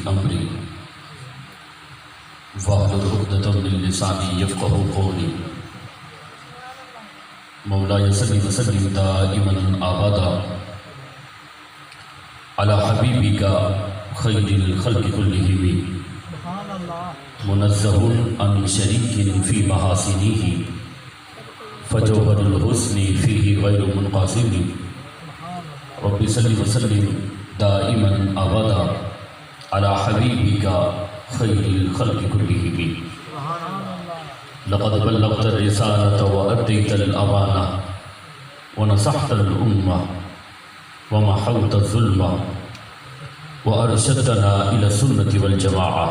أمري واحلل عقدة من لساني يفقهوا قولي مولاي صل وسلم دائما أبدا على حبيبك خير الخلق كلهم منزه عن شريك في محاسنه فجوهر الحسن فيه غير منقسم رب صل وسلم دائما أبدا على حبيبك خير الخلق كلهم لقد بلغت الرسالة وأديت الأمانة ونصحت الأمة ومحوت الظلم وأرشدتنا إلى السنة والجماعة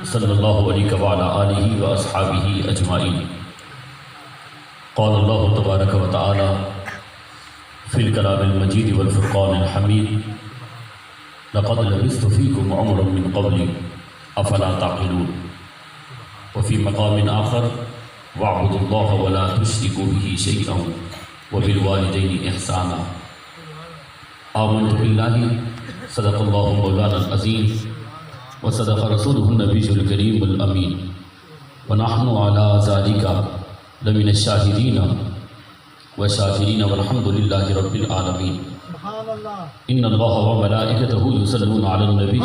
صلى الله عليه وعلى آله وأصحابه أجمعين. قال الله تبارك وتعالى في الكلام المجيد والفرقان الحميد لقد لبثت فيكم عمرا من قبلي أفلا تعقلون. وفي مقام آخر واعبدوا الله ولا تشركوا به شيئا وبالوالدين إحسانا. آمنت بالله صدق الله مولانا العظيم وصدق رسوله النبي الكريم الأمين ونحن على ذلك لمن الشاهدين والشاكرين والحمد لله رب العالمين. إن الله وملائكته يصلون على النبي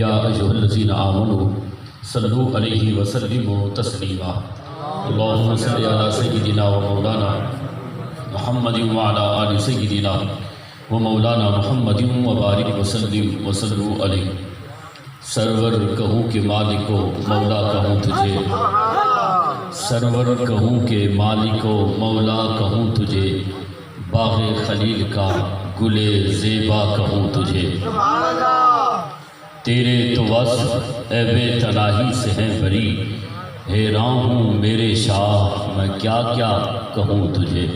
يا أيها الذين آمنوا صلوا عليه وسلموا تسليما. اللهم صل على سيدنا ومولانا محمد وعلى آل سيدنا ومولانا محمد وبارک وسلم وصلوا علیہ. سرور کہوں کہ مالک و مولا کہوں تجھے، سرور کہوں کہ مالک و مولا کہوں تجھے، باغ خلیل کا گل زیبا کہوں تجھے. تیرے تو وصف عیب تناہی سے ہیں بری، حیران ہوں میرے شاہ میں کیا کیا کہوں تجھے.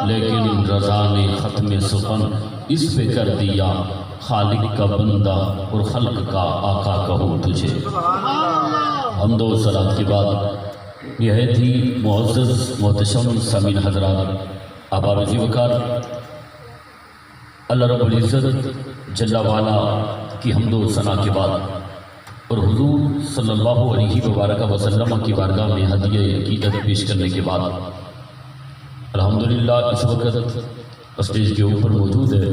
لیکن رضا نے ختم سخن اس پہ کر دیا، خالق کا بندہ اور خلق کا آقا کہوں تجھے. حمد و صلات کے بعد یہ تھی معزز محتشم سامعین حضرات، احباب ذی وقار، اللہ رب العزت جل وعلا کی حمد و ثنا کے بعد اور حضور صلی اللہ علیہ وسلم کی بارگاہ میں ہدیہ عقیدت پیش کرنے کے بعد الحمدللہ اس وقت اسٹیج کے اوپر موجود ہے.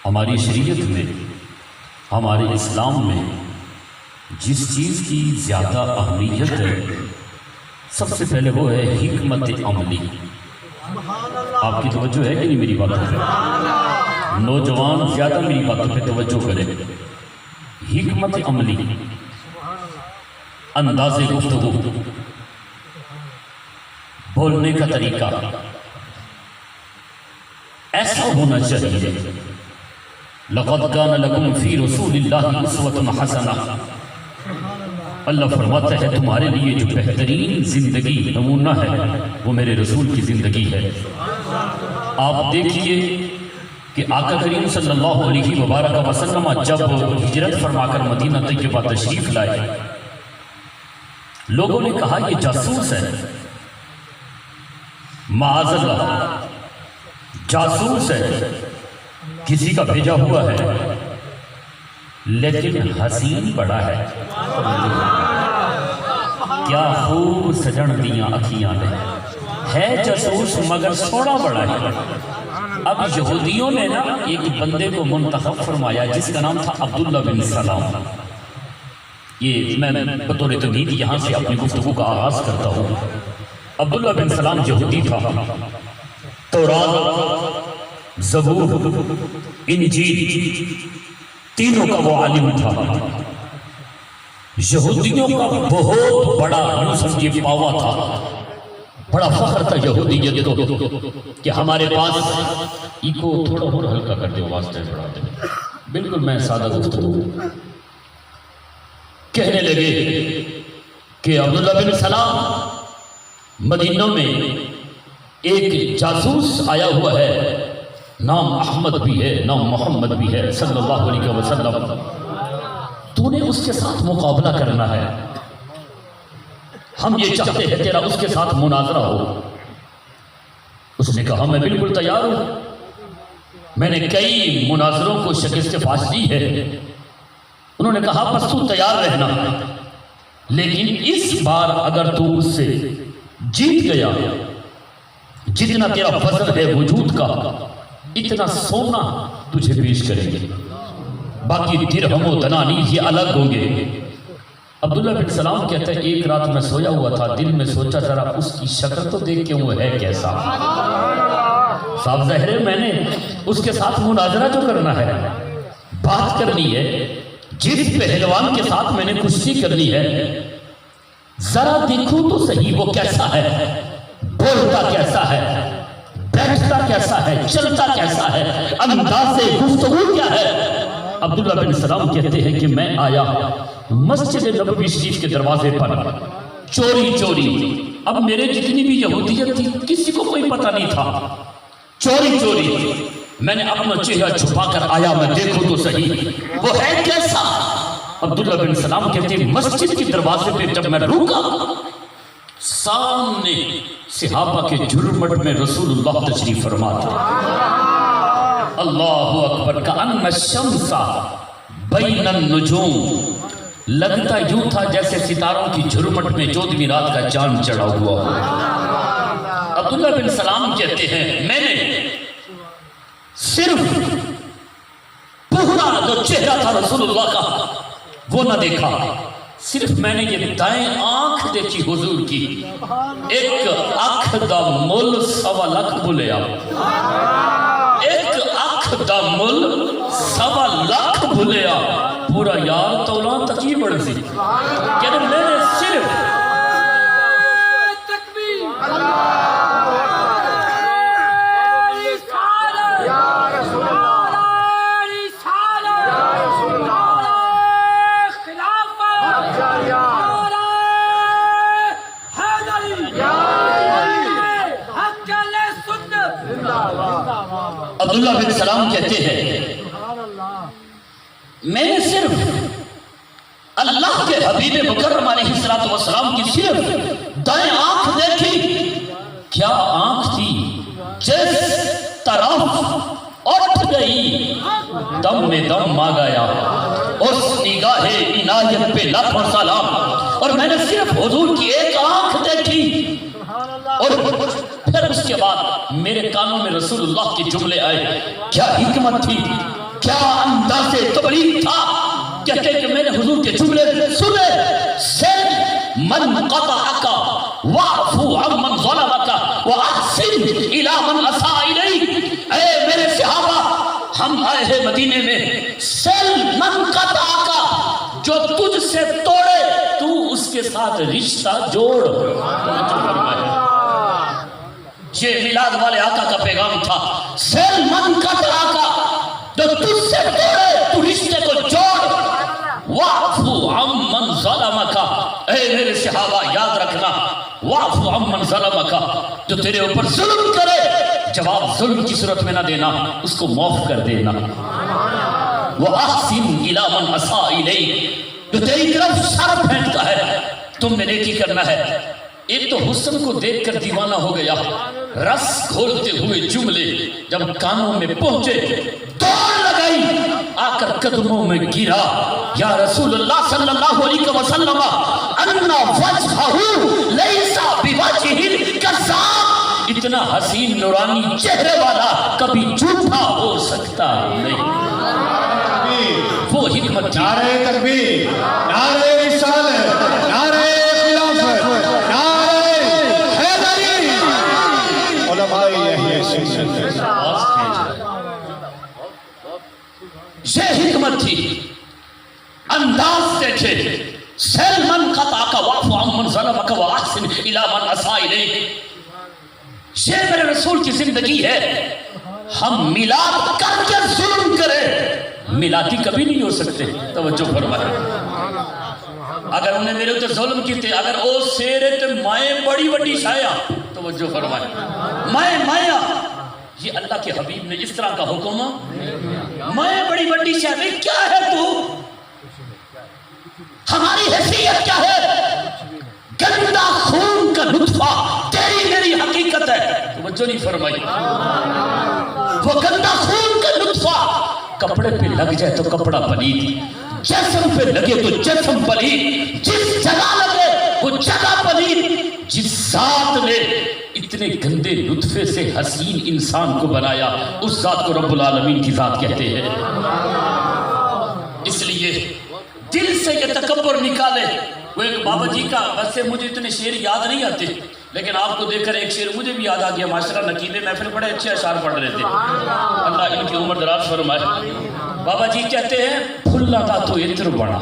ہماری شریعت میں، ہمارے اسلام میں جس چیز کی زیادہ اہمیت ہے سب سے پہلے وہ ہے حکمت عملی. آپ کی توجہ ہے کہ نہیں میری باتوں پہ؟ نوجوان زیادہ میری باتوں پہ توجہ کریں. حکمت عملی، انداز گفتگو، بولنے کا طریقہ ایسا ہونا چاہیے. لقد کان لکم فی رسول اللہ اسوۃ حسنہ. اللہ فرماتا ہے تمہارے لیے جو بہترین زندگی نمونہ ہے وہ میرے رسول کی زندگی ہے. آپ دیکھیے کہ آقا کریم صلی اللہ علیہ وسلم جب ہجرت فرما کر مدینہ طیبہ تشریف لائے، لوگوں نے کہا یہ جاسوس ہے، معاذ اللہ جاسوس ہے، کسی کا بھیجا ہوا ہے، لیکن حسین بڑا ہے. کیا خوب سجن دیاں اکھیاں نے، ہے جاسوس مگر سونا بڑا ہے. اب یہودیوں نے نا ایک بندے کو منتخب فرمایا جس کا نام تھا عبداللہ بن سلام. یہ میں بطور تمہید یہاں سے اپنی گفتگو کا آغاز کرتا ہوں. عبداللہ بن سلام یہودی تھا. تورات، زبور، انجیل تینوں کا وہ عالم تھا. یہودیوں کا بہت بڑا یوں سمجھے پاوا تھا، بڑا فخر تھا یہودیت کو کہ ہمارے پاس ایکو تھوڑا اور ہلکا کر دے، واسطے بڑھا دے. بالکل میں سادہ گفتگو کہنے لگے کہ عبداللہ بن سلام مدینہ میں ایک جاسوس آیا ہوا ہے، نام احمد بھی ہے، نام محمد بھی ہے صلی اللہ علیہ وسلم. تو نے اس کے ساتھ مقابلہ کرنا ہے، ہم یہ چاہتے ہیں تیرا اس کے ساتھ مناظرہ ہو. اس نے کہا میں بالکل تیار ہوں. میں نے کئی مناظروں کو شکست فاش دی ہے، انہوں نے کہا بس تو تیار رہنا، لیکن اس بار اگر تو اس سے جیت گیا، جتنا تیرا وزن ہے وجود کا اتنا سونا تجھے پیش کریں گے، باقی درہم و دنانیر یہ الگ ہوں گے۔ عبداللہ بن سلام کہتا ہے ایک رات میں سویا ہوا تھا، دل میں سوچا ذرا اس کی شکل تو دیکھ کے وہ ہے کیسا، صاحب ظاہر ہے میں نے اس کے ساتھ مناظرہ جو کرنا ہے، بات کرنی ہے، جس پہلوان کے ساتھ میں نے کشتی کرنی ہے، ذرا دیکھوں تو صحیح وہ کیسا ہے، بولتا کیسا ہے، بیٹھتا کیسا ہے، چلتا کیسا ہے، انداز گفتگو کیا ہے۔ عبداللہ بن سلام کہتے ہیں کہ میں آیا مسجد نبوی شریف کے دروازے پر چوری چوری، اب میرے جتنی بھی یہودیت تھی کسی کو کوئی پتہ نہیں تھا، چوری چوری میں نے اپنا چہرہ چھپا کر آیا، میں دیکھوں تو صحیح وہ ہے کیسا۔ عبداللہ بن سلام کہتے ہیں مسجد کے دروازے پہ جب میں رکا، سامنے صحابہ کے جھرمٹ میں رسول اللہ تشریف فرما تھا، اللہ اکبر، کأن الشمس بین النجوم، لگتا یوں تھا جیسے ستاروں کی جھرمٹ میں 14ویں رات کا چاند چڑھا ہوا ہو۔ عبداللہ بن سلام کہتے ہیں میں نے صرف پورا جو چہرہ تھا رسول اللہ کا وہ نہ دیکھا، صرف میں نے یہ دائیں آنکھ دیکھی حضور کی، ایک آنکھ دا مل 1.25 لاکھ بھولیا، ایک آنکھ دا مل 1.25 لاکھ بھولیا، پورا یار تولاں تک ہی بڑھ سی، کہ میں نے صرف عبداللہ بن سلام کہتے ہیں میں نے صرف اللہ کے حبیب مکرم علیہ السلام کی صرف دائیں آنکھ دیکھی، کیا آنکھ تھی، جس طرف اٹھ گئی دم میں دم آ گیا، اس نگاہ عنایت پہ لاکھوں سلام، اور میں نے صرف حضور کی ایک آنکھ دیکھی، اور پھر اس کے بعد میرے کانوں میں رسول اللہ کے جملے آئے، کیا حکمت تھی، کیا انداز تبلیغ تھا، کہتے کہ میں نے حضور کے جملے سنے، سن من قطعک واعفو عمن ظلمک واحسن الی من اساء الیک، اے میرے صحابہ ہم آئے ہیں مدینے میں، سن من قطعک، جو تجھ سے توڑے تو اس کے ساتھ رشتہ جوڑ۔ یہ میلاد والے آقا کا پیغام تھا، سیل من قطع کا، جو تجھ سے توڑے تو رشتے کو جوڑ، وَعْفُ عَمَّنْ ظَلَمَكَ، اے میرے صحابہ یاد رکھنا، وَعْفُ عَمَّنْ ظَلَمَكَ، جو تیرے اوپر ظلم کرے جواب ظلم کی صورت میں نہ دینا، اس کو معاف کر دینا، وَأَحْسِنْ إِلَى مَنْ أَسَاءَ إِلَيْكَ، جو تیری طرف سر پھینکتا ہے تم نے نیکی کرنا ہے۔ ایک تو حسن کو دیکھ کر دیوانہ ہو گیا، رس کھولتے ہوئے جملے جب کانوں میں پہنچے دوڑ لگائی، آ کر قدموں میں گرا، یا رسول اللہ صلی اللہ علیہ وسلم انا وجہہ لیسا بوجہ الکذاب، اتنا حسین نورانی چہرے والا کبھی جھوٹا ہو سکتا نہیں۔ وہ حکمت تھی۔ نعرہ تکبیر، نعرہ رسالت، نعرہ خلافت، نعرہ حیدری، علماء اہل سنت۔ یہ حکمت تھی، انداز دیکھے، سیل من قطع کا واعف عمن ظلمک واحسن الی من اساء الیک، یہ میرے رسول کی زندگی ہے۔ ہم میلاد کر کے ظلم کریں، میلادی کبھی نہیں ہو سکتے۔ توجہ فرمائے، اگر انہیں میرے اتنے ظلم کی تھے، اگر او سیرے تے مائیں بڑی بڑی شایا، توجہ فرمائے، مائیں مائیں، یہ اللہ کے حبیب نے اس طرح کا حکم، مائیں بڑی بڑی شایا، کیا ہے تو، ہماری حیثیت کیا ہے، گندا خون کا نطفہ تیری میری حقیقت ہے، توجہ نہیں فرمائی، وہ گندا خون کا کپڑے پہ لگ جائے تو کپڑا پلید، جسم پہ لگے تو جسم پلید، جس جگہ لگے وہ جگہ پلید۔ جس ذات نے اتنے گندے لطفے سے حسین انسان کو بنایا اس ذات کو رب العالمین کی ذات کہتے ہیں۔ اس لیے دل سے یہ تکبر نکالے۔ وہ ایک بابا جی کا، ویسے مجھے اتنے شعر یاد نہیں آتے لیکن آپ کو دیکھ کر ایک شعر مجھے بھی یاد آ گیا ماشاءاللہ، نقیبے محفل بڑے اچھے اشعار پڑھ رہے تھے، اللہ ان کی عمر دراز فرمائے۔ بابا جی کہتے ہیں پھلنا دا تو اتر بڑا،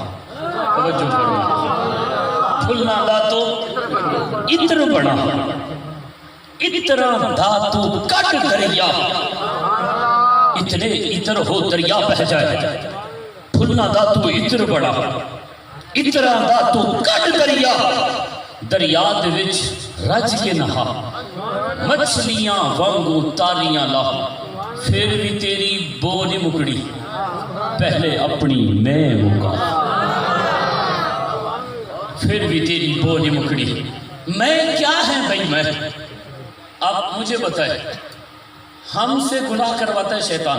توجہ فرمائے، پھلنا دا تو اتر بڑا، اترا دا تو کٹ دریا، اتنے اتر ہو دریا بہ جائے، پھلنا دا تو اتر بڑا، اترا دا تو کٹ دریا، دریا دے وچ رج کے نہا، مچھلیاں وانگو تالیاں لا، پھر بھی تیری بو نہیں مکڑی، پہلے اپنی میں مکا، پھر بھی تیری بو نہیں مکڑی۔ میں کیا ہے بھائی؟ میں آپ مجھے بتائیں، ہم سے گناہ کرواتا ہے شیطان،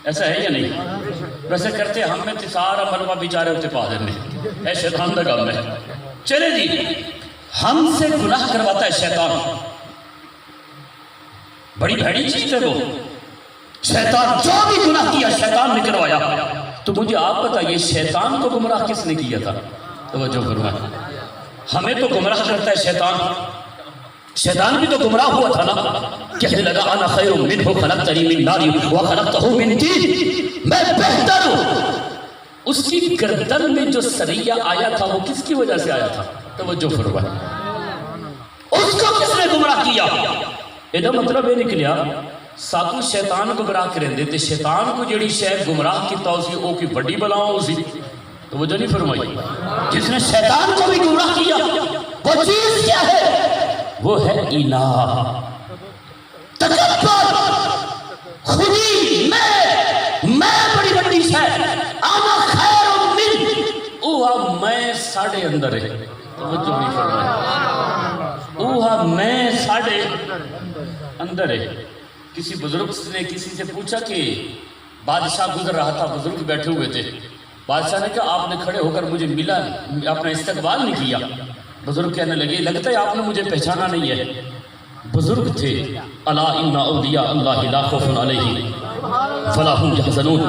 ایسا ہے یا نہیں؟ ویسے کرتے ہم میں سارا ملوہ بیچارے ہوتے پا دینے، اے شیطان دا کام ہے۔ چلے جی، ہم سے گناہ کرواتا ہے شیطان، بڑی بھیڑی چیز ہے وہ شیطان، جو بھی گناہ کیا شیطان نے کروایا۔ تو مجھے آپ بتائیے شیطان کو گمراہ کس نے کیا تھا؟ توجہ فرمائیں، ہمیں تو گمراہ کرتا ہے شیطان، شیطان بھی تو گمراہ ہوا تھا نا، کہنے لگا انا خیر منہ خلقتنی من نار وخلقتہ من طین، میں بہتر ہوں۔ اس کی گردن میں جو سریہ آیا تھا وہ کس کی وجہ سے آیا تھا؟ توجہ فرمائیں، اس کو کس نے گمراہ کیا؟ یہ مطلب یہ نکلیا ساتوں شیطان گمراہ کریں دے تے شیطان کو جڑی شے گمراہ کیتا اسی او کی بڑی بلاؤں اسی، توجہ نہیں فرمائی؟ جس نے شیطان کو بھی گمراہ کیا وہ چیز کیا ہے؟ وہ ہے الہ، تکبر، خودی، میں بڑی بڑی شے، انا خیر من، اوہا میں ساڑھے اندر ہے، توجہ نہیں فرمائی، اوہا میں ساڑھے اندر ہے۔ کسی بزرگ نے کسی سے پوچھا کہ بادشاہ گزر رہا تھا، بزرگ بیٹھے ہوئے تھے، بادشاہ نے کہا آپ نے کھڑے ہو کر مجھے ملا، اپنا استقبال نہیں کیا۔ بزرگ کہنے لگے لگتا ہے آپ نے مجھے پہچانا نہیں ہے۔ بزرگ تھے، الا ان اولیاء اللہ لا خوف علیہم ولا هم یحزنون۔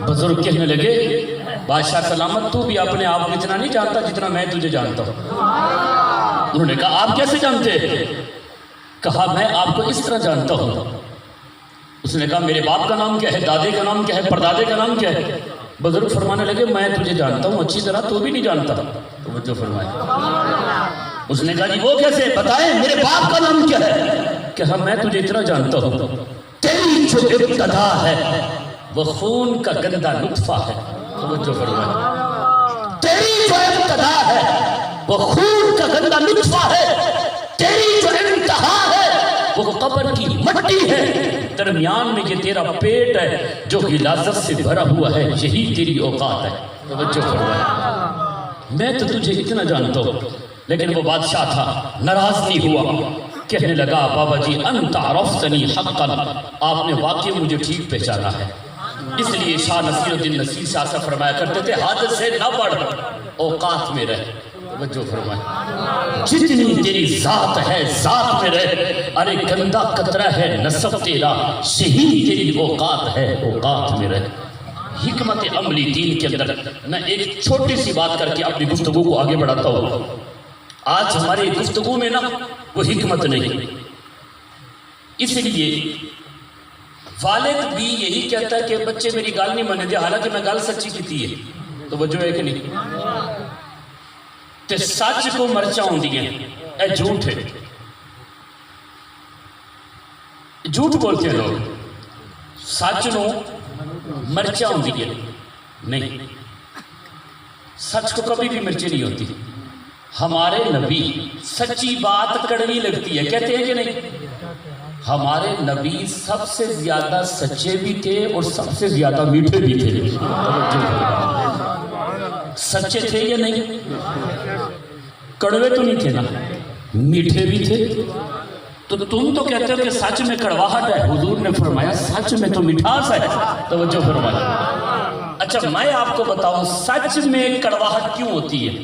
بزرگ کہنے لگے بادشاہ سلامت تو بھی اپنے آپ کو اتنا نہیں جانتا جتنا میں تجھے جانتا ہوں۔ انہوں نے کہا آپ کیسے جانتے ہیں؟ کہا میں آپ کو اس طرح جانتا ہوں۔ اس نے کہا میرے باپ کا نام کیا ہے، دادے کا نام کیا ہے، پردادے کا نام کیا ہے؟ بزرگ فرمانے لگے میں تجھے جانتا ہوں اچھی طرح، تو بھی نہیں جانتا۔ توجہ فرمائے، اس نے کہا جی وہ کیسے؟ بتائیں میرے باپ کا نام کیا ہے؟ کہا میں تجھے اتنا جانتا ہوں، تیری جو ابتدا ہے وہ خون کا گندا نطفہ ہے۔ توجہ فرمائے، تیری جو ابتدا ہے وہ خون کا گندا نطفہ ہے، تیری جو انتہا ہے وہ قبر کی مٹی ہے، درمیان میں یہ تیرا پیٹ ہے جو غلاظت سے بھرا ہوا ہے، یہی تیری اوقات ہے۔ توجہ فرمائے، میں تو تجھے اتنا جانتا ہوں۔ لیکن وہ بادشاہ تھا، ناراض نہیں ہوا، کہنے لگا بابا جی انت عرفتنی حقا، آپ نے واقعی مجھے ٹھیک پہچانا ہے۔ اس لیے شاہ نصیر الدین نصیر شاہ سے فرمایا کرتے تھے حد سے نہ بڑھ، اوقات میں رہ۔ توجہ فرمائے، جتنی تیری ذات ہے ذات میں رہ، ارے گندا قطرہ ہے نسب تیرا، یہی تیری اوقات ہے اوقات میں رہ۔ حکمت عملی دین کے اندر میں ایک چھوٹی سی بات کر کے اپنی گفتگو کو آگے بڑھاتا ہوں۔ آج ہماری گفتگو میں نا وہ حکمت نہیں، اس لیے والد بھی یہی کہتا ہے کہ بچے میری گال نہیں مانے دے، حالانکہ میں گال سچی کیتی ہے۔ توجہ ہے کہ نہیں؟ تے سچ کو مرچا ہوندی ہے، اے جھوٹ ہے، جھوٹ بولتے ہیں لوگ، سچ نو مرچا ہوندی ہے نہیں، سچ کو کبھی بھی مرچی نہیں ہوتی۔ ہمارے نبی سچی بات کڑوی لگتی ہے، کہتے ہیں کہ نہیں؟ ہمارے نبی سب سے زیادہ سچے بھی تھے اور سب سے زیادہ میٹھے بھی تھے۔ سچے تھے یا نہیں؟ کڑوے تو نہیں تھے نا، میٹھے بھی تھے تو تم تو کہتے ہو کہ سچ میں کڑواہٹ ہے، حضور نے فرمایا سچ میں تو مٹھاس ہے. توجہ فرمایا. اچھا میں آپ کو بتاؤں سچ میں کڑواہٹ کیوں ہوتی ہے؟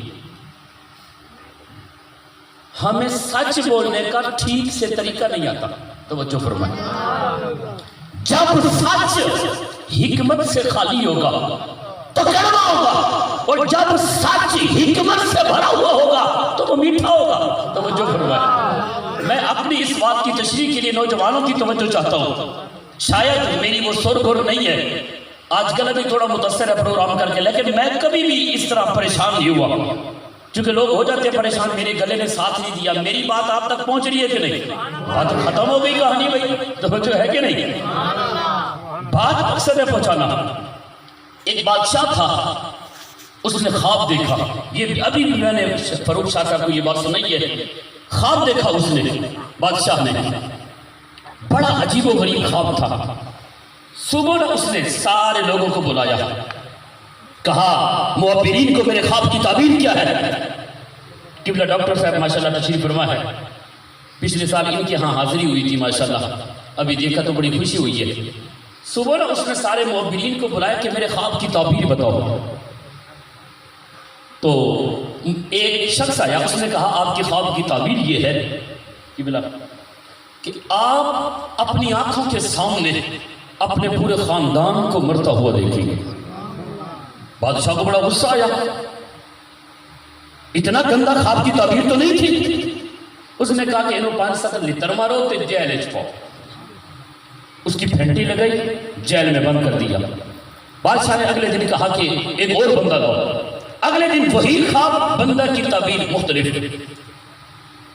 ہمیں سچ بولنے کا ٹھیک سے طریقہ نہیں آتا. توجہ فرمایا. جب سچ حکمت سے خالی ہوگا تو کڑوا ہوگا، اور جب سچ حکمت سے بھرا ہوا ہوگا تو وہ میٹھا ہوگا. توجہ فرمایا. میں اپنی اس بات کی تشریح کے لیے نوجوانوں کی توجہ چاہتا ہوں. شاید میری وہ سر گھر نہیں ہے، آج کل ابھی تھوڑا متاثر ہے پروگرام کر کے، لیکن میں کبھی بھی اس طرح پریشان نہیں ہوا. چونکہ لوگ ہو جاتے ہیں پریشان، میرے گلے نے ساتھ نہیں دیا. میری بات آپ تک پہنچ رہی ہے کہ نہیں؟ بات ختم ہو گئی کہانی بھائی. توجہ ہے کہ نہیں؟ بات مقصد ہے پہنچانا. ایک بادشاہ تھا، اس نے خواب دیکھا. یہ ابھی بھی میں نے فاروق شاہ صاحب کو یہ بات سنائی ہے. خواب دیکھا اس نے، بادشاہ نے. بڑا عجیب و غریب خواب تھا. صبح اس نے سارے لوگوں کو بلایا، کہا معبرین کو میرے خواب کی تعبیر کیا ہے؟ قبلہ ڈاکٹر صاحب ماشاءاللہ تشریف فرما ہے. پچھلے سال ان کے ہاں حاضری ہوئی تھی ماشاءاللہ، ابھی دیکھا تو بڑی خوشی ہوئی ہے. صبح اس نے سارے معبرین کو بلایا کہ میرے خواب کی تعبیر بتاؤ. تو ایک شخص آیا، اس نے کہا آپ کی خواب کی تعبیر یہ ہے قبلہ کہ آپ اپنی آنکھوں کے سامنے اپنے پورے خاندان کو مرتا ہوا دیکھیں گے. بادشاہ کو بڑا غصہ آیا، اتنا گندا خواب کی تعبیر تو نہیں تھی. اس نے کہا کہ انہوں 5-7 لتر مارو تے جیل وچ پاؤ. اس کی پھینٹی لگائی، جیل میں بند کر دیا. بادشاہ نے اگلے دن کہا کہ ایک اور بندہ لاؤ. اگلے دن وہی خواب، بندہ کی تعبیر مختلف.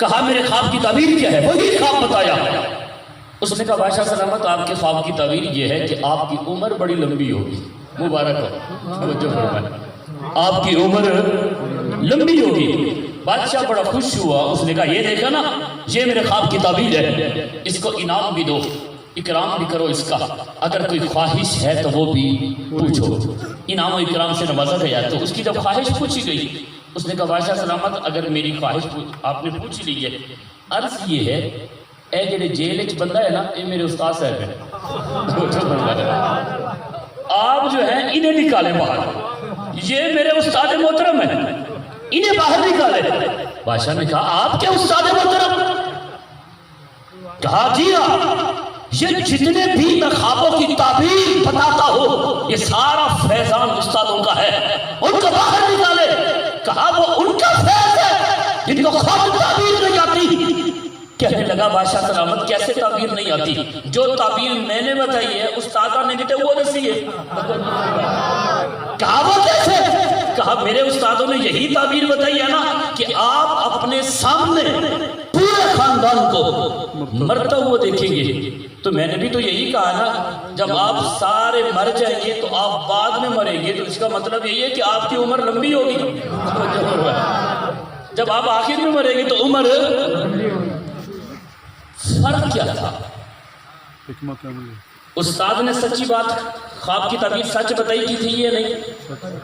کہا میرے خواب کی تعبیر کیا ہے؟ وہی خواب بتایا. اس نے کہا بادشاہ سلامت آپ کے خواب کی تعبیر یہ ہے کہ آپ کی عمر بڑی لمبی ہوگی. مبارک ہو، آپ کی عمر لمبی ہوگی. بادشاہ بڑا خوش ہوا. اس نے کہا یہ دیکھا نا، یہ میرے خواب کی تعبیر ہے، اس کو انعام بھی دو، اکرام بھی کرو اس کا. اگر کوئی خواہش ہے تو وہ بھی پوچھو. انعام و اکرام سے نوازا گیا. تو اس کی جب خواہش پوچھی گئی، اس نے کہا بادشاہ سلامت اگر میری خواہش آپ نے پوچھ لی ہے، عرض یہ ہے اے جڑے جیل وچ بندہ ہے نا، یہ میرے استاد صاحب ہیں. آپ جو ہیں انہیں نکالے باہر، یہ میرے استاد محترم ہیں، انہیں باہر نکالے. بادشاہ نے کہا آپ کے استاد محترم؟ کہا جی ہاں، یہ جتنے بھی میں خوابوں کی تعبیر بتاتا ہوں یہ سارا فیضان استادوں کا ہے، ان کو باہر نکالے. کہا وہ ان کا فیض ہے جن کو خواب تعبیر نہیں آتی. کہنے لگا بادشاہ سلامت کیسے تعبیر نہیں آتی؟ جو تعبیر میں نے بتائی ہے استادہ نے بھی وہ دسی ہے. کہا وہ کیسے؟ کہا میرے استادوں نے یہی تعبیر بتائی ہے نا کہ آپ اپنے سامنے پورے خاندان کو مرتا ہوا دیکھیں گے. تو میں نے بھی تو یہی کہا نا، جب آپ سارے مر جائیں گے تو آپ بعد میں مریں گے، تو اس کا مطلب یہی ہے کہ آپ کی عمر لمبی ہوگی. جب آپ آخر میں مریں گے تو عمر. فرق کیا تھا؟ استاد نے سچی بات خواب کی تعبیر سچ بتائی کی تھی یہ نہیں،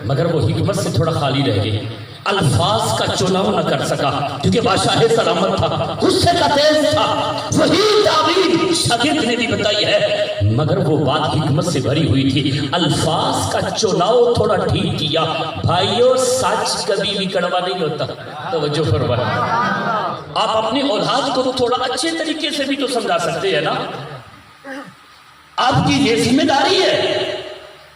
مگر وہ حکمت سے تھوڑا خالی رہ گئی. الفاظ کا چناؤ نہ کر سکا کیونکہ بادشاہ سلامت تھا، غصے کا تیز تھا. وہی تعبیر شاگرد نے بھی بتائی ہے مگر وہ بات حکمت سے بھری ہوئی تھی. الفاظ کا چناؤ تھوڑا ٹھیک کیا. بھائیو سچ کبھی بھی کڑوا نہیں ہوتا. توجہ فرمائیں. آپ اپنی اولاد کو تھوڑا اچھے طریقے سے بھی تو سمجھا سکتے ہیں نا، آپ کی یہ ذمہ داری ہے.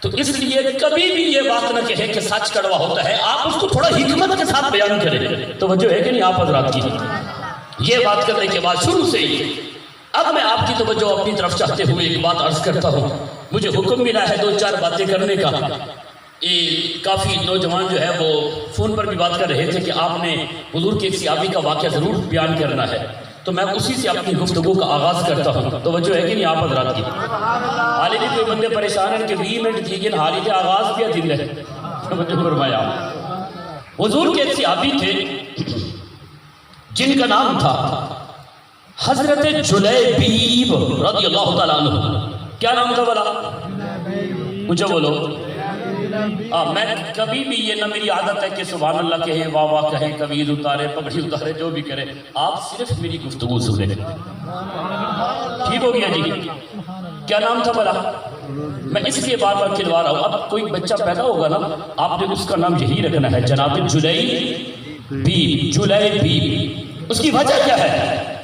تو اس لیے کبھی بھی یہ بات نہ کہیں کہ سچ کڑوا ہوتا ہے، آپ اس کو تھوڑا حکمت کے ساتھ بیان کریں. توجہ ہے کہ نہیں آپ حضرات کی؟ یہ بات کرنے کے بعد شروع سے ہی اب میں آپ کی توجہ اپنی طرف چاہتے ہوئے ایک بات عرض کرتا ہوں. مجھے حکم ملا ہے 2-4 باتیں کرنے کا. کافی نوجوان جو ہے وہ فون پر بھی بات کر رہے تھے کہ آپ نے حضور کے ایک صحابی کا واقعہ ضرور بیان کرنا ہے، تو میں اسی سے اپنی گفتگو کا آغاز کرتا ہوں. توجہ ہے کہ نہیں آپ حضرات کی؟ حالی بھی کوئی بندے پریشان ہیں کہ 20 منٹ تھی کہ حالی کے آغاز بھی دن ہے. توجہ فرمایا. حضور کے ایک صحابی تھے جن کا نام تھا حضرت جلیبیب رضی اللہ تعالیٰ عنہ. کیا نام تھا بلا؟ مجھے بولو. میں کبھی بھی یہ نہ میری عادت ہے کہ سبحان اللہ کہیں، واہ واہ کہیں، کویز اتارے، پگڑی اتارے، جو بھی کرے، آپ صرف میری گفتگو سنیں۔ ٹھیک ہو گیا جی؟ کیا نام تھا بلا؟ میں اس لیے بار بار کھلوا رہا ہوں، اب کوئی بچہ پیدا ہوگا نا، آپ نے اس کا نام یہی رکھنا ہے، جناب جلیبی، جلیبی۔ اس کی وجہ کیا ہے؟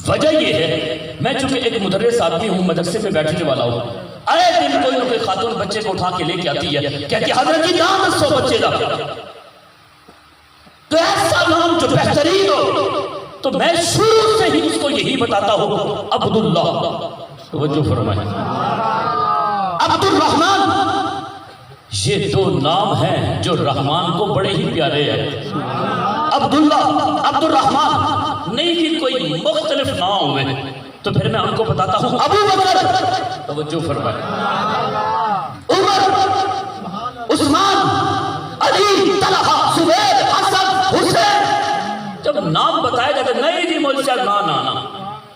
وجہ یہ ہے، میں چونکہ ایک مدرس آدمی ہوں، مدرسے میں بیٹھنے والا ہوں، آئے دن کوئی نہ کوئی خاتون بچے کو اٹھا کے لے کے آتی ہے، کہتی ہے حضرت جی نام دسو بچے دا، تو ایسا نام جو بہترین ہو، تو میں شروع سے ہی اس کو یہی بتاتا ہوں، عبداللہ۔ توجہ فرمائیں، عبد الرحمن، یہ دو نام ہیں جو رحمان کو بڑے ہی پیارے ہیں۔ عبداللہ، عبد الرحمن، نہیں کہ کوئی مختلف نام ہوئے تو پھر میں ان کو بتاتا ہوں ابو بکر۔ توجہ فرمائیں، عمر، عثمان، علی، طلحہ، زبیر، حسن، حسین۔ جب نام بتائے جاتے نہیں جی مولوی صاحب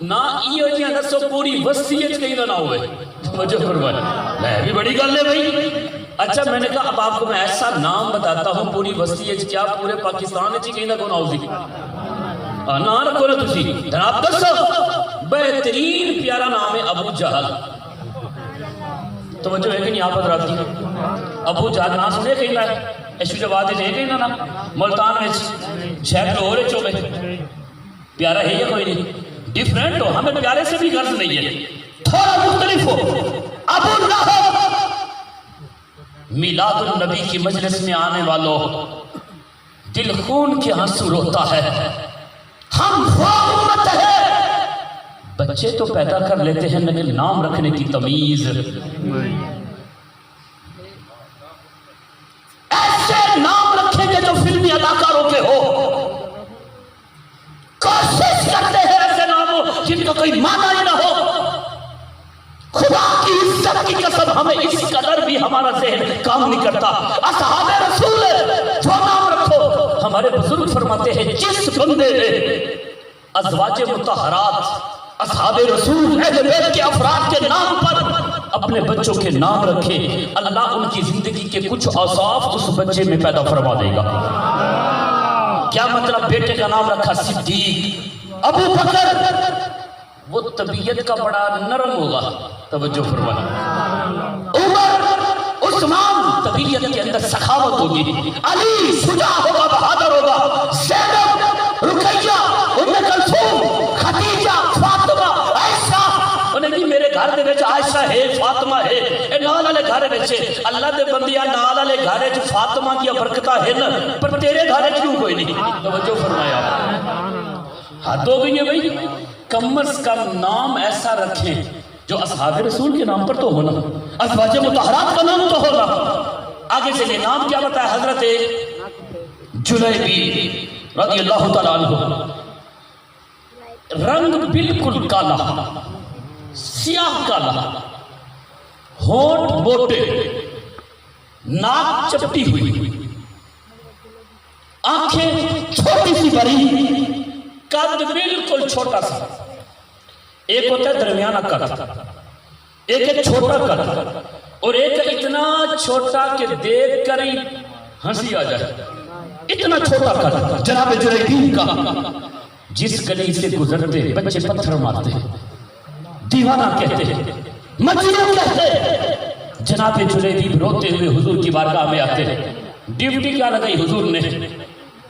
نہ یہ جی دسو پوری وسیعت کہیں نہ ہوئے۔ توجہ فرمائیں، میں بھی بڑی گل ہے بھائی۔ اچھا میں نے کہا اب آپ کو میں ایسا نام بتاتا ہوں پوری وسیعت، کیا پورے پاکستان چی کہیں نہ کون آؤ سی نا رکھو نا تسی جناب دسو۔ بہترین پیارا نام ہے ابو جہل۔ توجہ ہے کہ نہیں آپ حضرات کی؟ ابو جہل نام سنے کہیں نہ ایشو جواد ہے کہیں نہ ملتان میں شہر ہو رہے چوبے پیارا ہے یا کوئی نہیں؟ ڈیفرنٹ ہو، ہمیں پیارے سے بھی غرض نہیں ہے، تھوڑا مختلف ہو۔ ابو لہب، میلاد النبی کی مجلس میں آنے والوں، دل خون کے آنسو روتا ہے، ہم وہ امت ہے۔ بچے تو پیدا کر لیتے ہیں لیکن نام رکھنے کی تمیز، ایسے نام رکھیں گے جو فلمی اداکاروں کے ہو، کوشش کرتے ہیں ایسے نام ہو جن کا کوئی معنی ہی نہ ہو۔ خدا کی عزت کی قسم ہمیں اس قدر بھی ہمارا ذہن کام نہیں کرتا۔ اصحاب رسول جو نام رکھو، ہمارے بزرگ فرماتے ہیں جس بندے نے ازواج مطہرات، اصحاب رسول، اہل بیت کے افراد کے نام پر اپنے بچوں کے نام رکھے، اللہ ان کی زندگی کے کچھ اوصاف اس بچے میں پیدا فرما دے گا۔ کیا مطلب؟ بیٹے کا نام رکھا صدیق، ابو بکر، وہ طبیعت کا بڑا نرم ہوگا۔ توجہ فرمائیں، عمر، عثمان، طبیعت کے اندر سخاوت ہوگی، علی شجاع ہوگا، بہادر ہوگا، زینب، رقیہ، ام کلثوم، خدیجہ، فاطمہ، عائشہ، انہیں کہ میرے گھر دے وچ عائشہ ہے، فاطمہ ہے، اے نال والے گھر وچ اللہ دے بندیاں نال والے گھر وچ فاطمہ دی برکتاں ہیں، پر تیرے گھر وچ کیوں کوئی نہیں؟ توجہ فرمایا، حد ہو گئی ہے بھائی۔ کم از کم نام ایسا رکھیں جو اصحاب رسول کے نام پر تو ہونا، ازواج مطہرات کا نام تو ہونا۔ آگے سے یہ نام کیا بتایا؟ حضرت جلیبی رضی اللہ تعالیٰ عنہ، رنگ بالکل کالا، سیاہ کالا، ہونٹ موٹے، ناک چپٹی ہوئی، آنکھیں چھوٹی سی بری، قد بالکل چھوٹا سا، ایک ہوتا ہے درمیانہ قد، ایک ہے چھوٹا قد، اور ایک ہے اتنا چھوٹا کہ دیکھ کر ہی ہنسی آ جائے، اتنا چھوٹا قد جناب جلیبی کا۔ جس گلی سے گزرتے بچے پتھر مارتے ہیں، دیوانہ کہتے ہیں، مجنون کہتے ہیں۔ جناب جلیبی روتے ہوئے حضور کی بارگاہ میں آتے ہیں۔ ڈیوٹی کیا لگائی حضور نے؟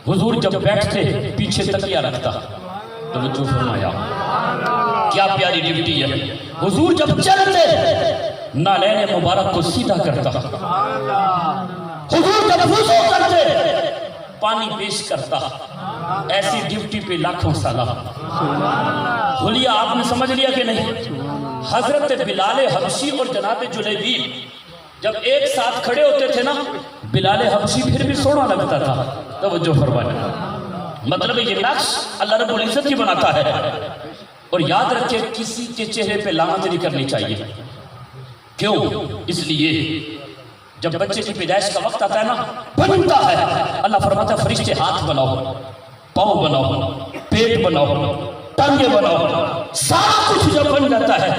حضور جب بیٹھتے پیچھے تکیہ رکھتا۔ توجہ فرمایا، کیا پیاری ڈیوٹی ہے۔ حضور جب چلتے نالین مبارک کو سیدھا کرتا، حضور جب وضو کرتے پانی پیش کرتا۔ ایسی ڈیوٹی پہ لاکھوں سالہ۔ حلیہ آپ نے سمجھ لیا کہ نہیں؟ حضرت بلال حبشی اور جناب جلیبی جب ایک ساتھ کھڑے ہوتے تھے نا، بلال حبشی پھر بھی سونا لگتا تھا۔ توجہ فرمائیں، مطلب یہ نقش اللہ رب العزت کی بناتا ہے۔ اور یاد رکھیں کسی کے چہرے پہ لعنت نہیں کرنی چاہیے۔ کیوں؟ اس لیے جب بچے کی پیدائش کا وقت آتا ہے نا، بنتا ہے، اللہ فرماتا ہے فرشتے ہاتھ بناؤ، پاؤں بناؤ، پیٹ بناؤ، ٹانگیں بناؤ، سارا کچھ جب بن جاتا ہے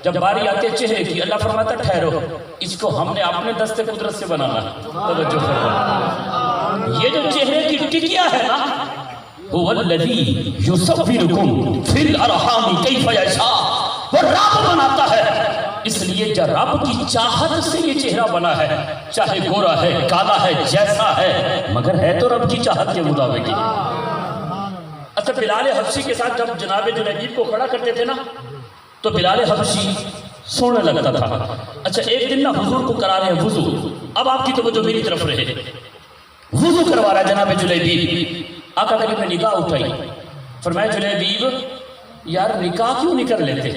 جب باری آتے چہرے کی اللہ فرماتا ٹھہرو، اس کو ہم نے اپنے دست قدرت سے بنانا ہے۔ توجہ فرمائیں، یہ جو چہرے کی ٹکیا ہے نا، هو الذی یصورکم فی الارحام کیف یشاء، وہ رب بناتا ہے، اس لیے جو رب کی چاہت سے یہ چہرہ بنا ہے، چاہے گورا ہے، کالا ہے، جیسا ہے، مگر ہے تو رب کی چاہت کے مطابق ہی۔ اچھا بلال حبشی کے ساتھ جب جناب جلیبیب کو کھڑا کرتے تھے نا تو بلال حبشی سونے لگتا تھا۔ اچھا ایک دن نا حضور کو کرا رہے ہیں وضو، اب آپ کی توجہ میری طرف رہے، وضو کروا رہا ہے جناب جلیبیب، آقا کریم نے نگاہ اٹھائی، فرمایا جلیبیب یار نکاح کیوں نہیں کر لیتے؟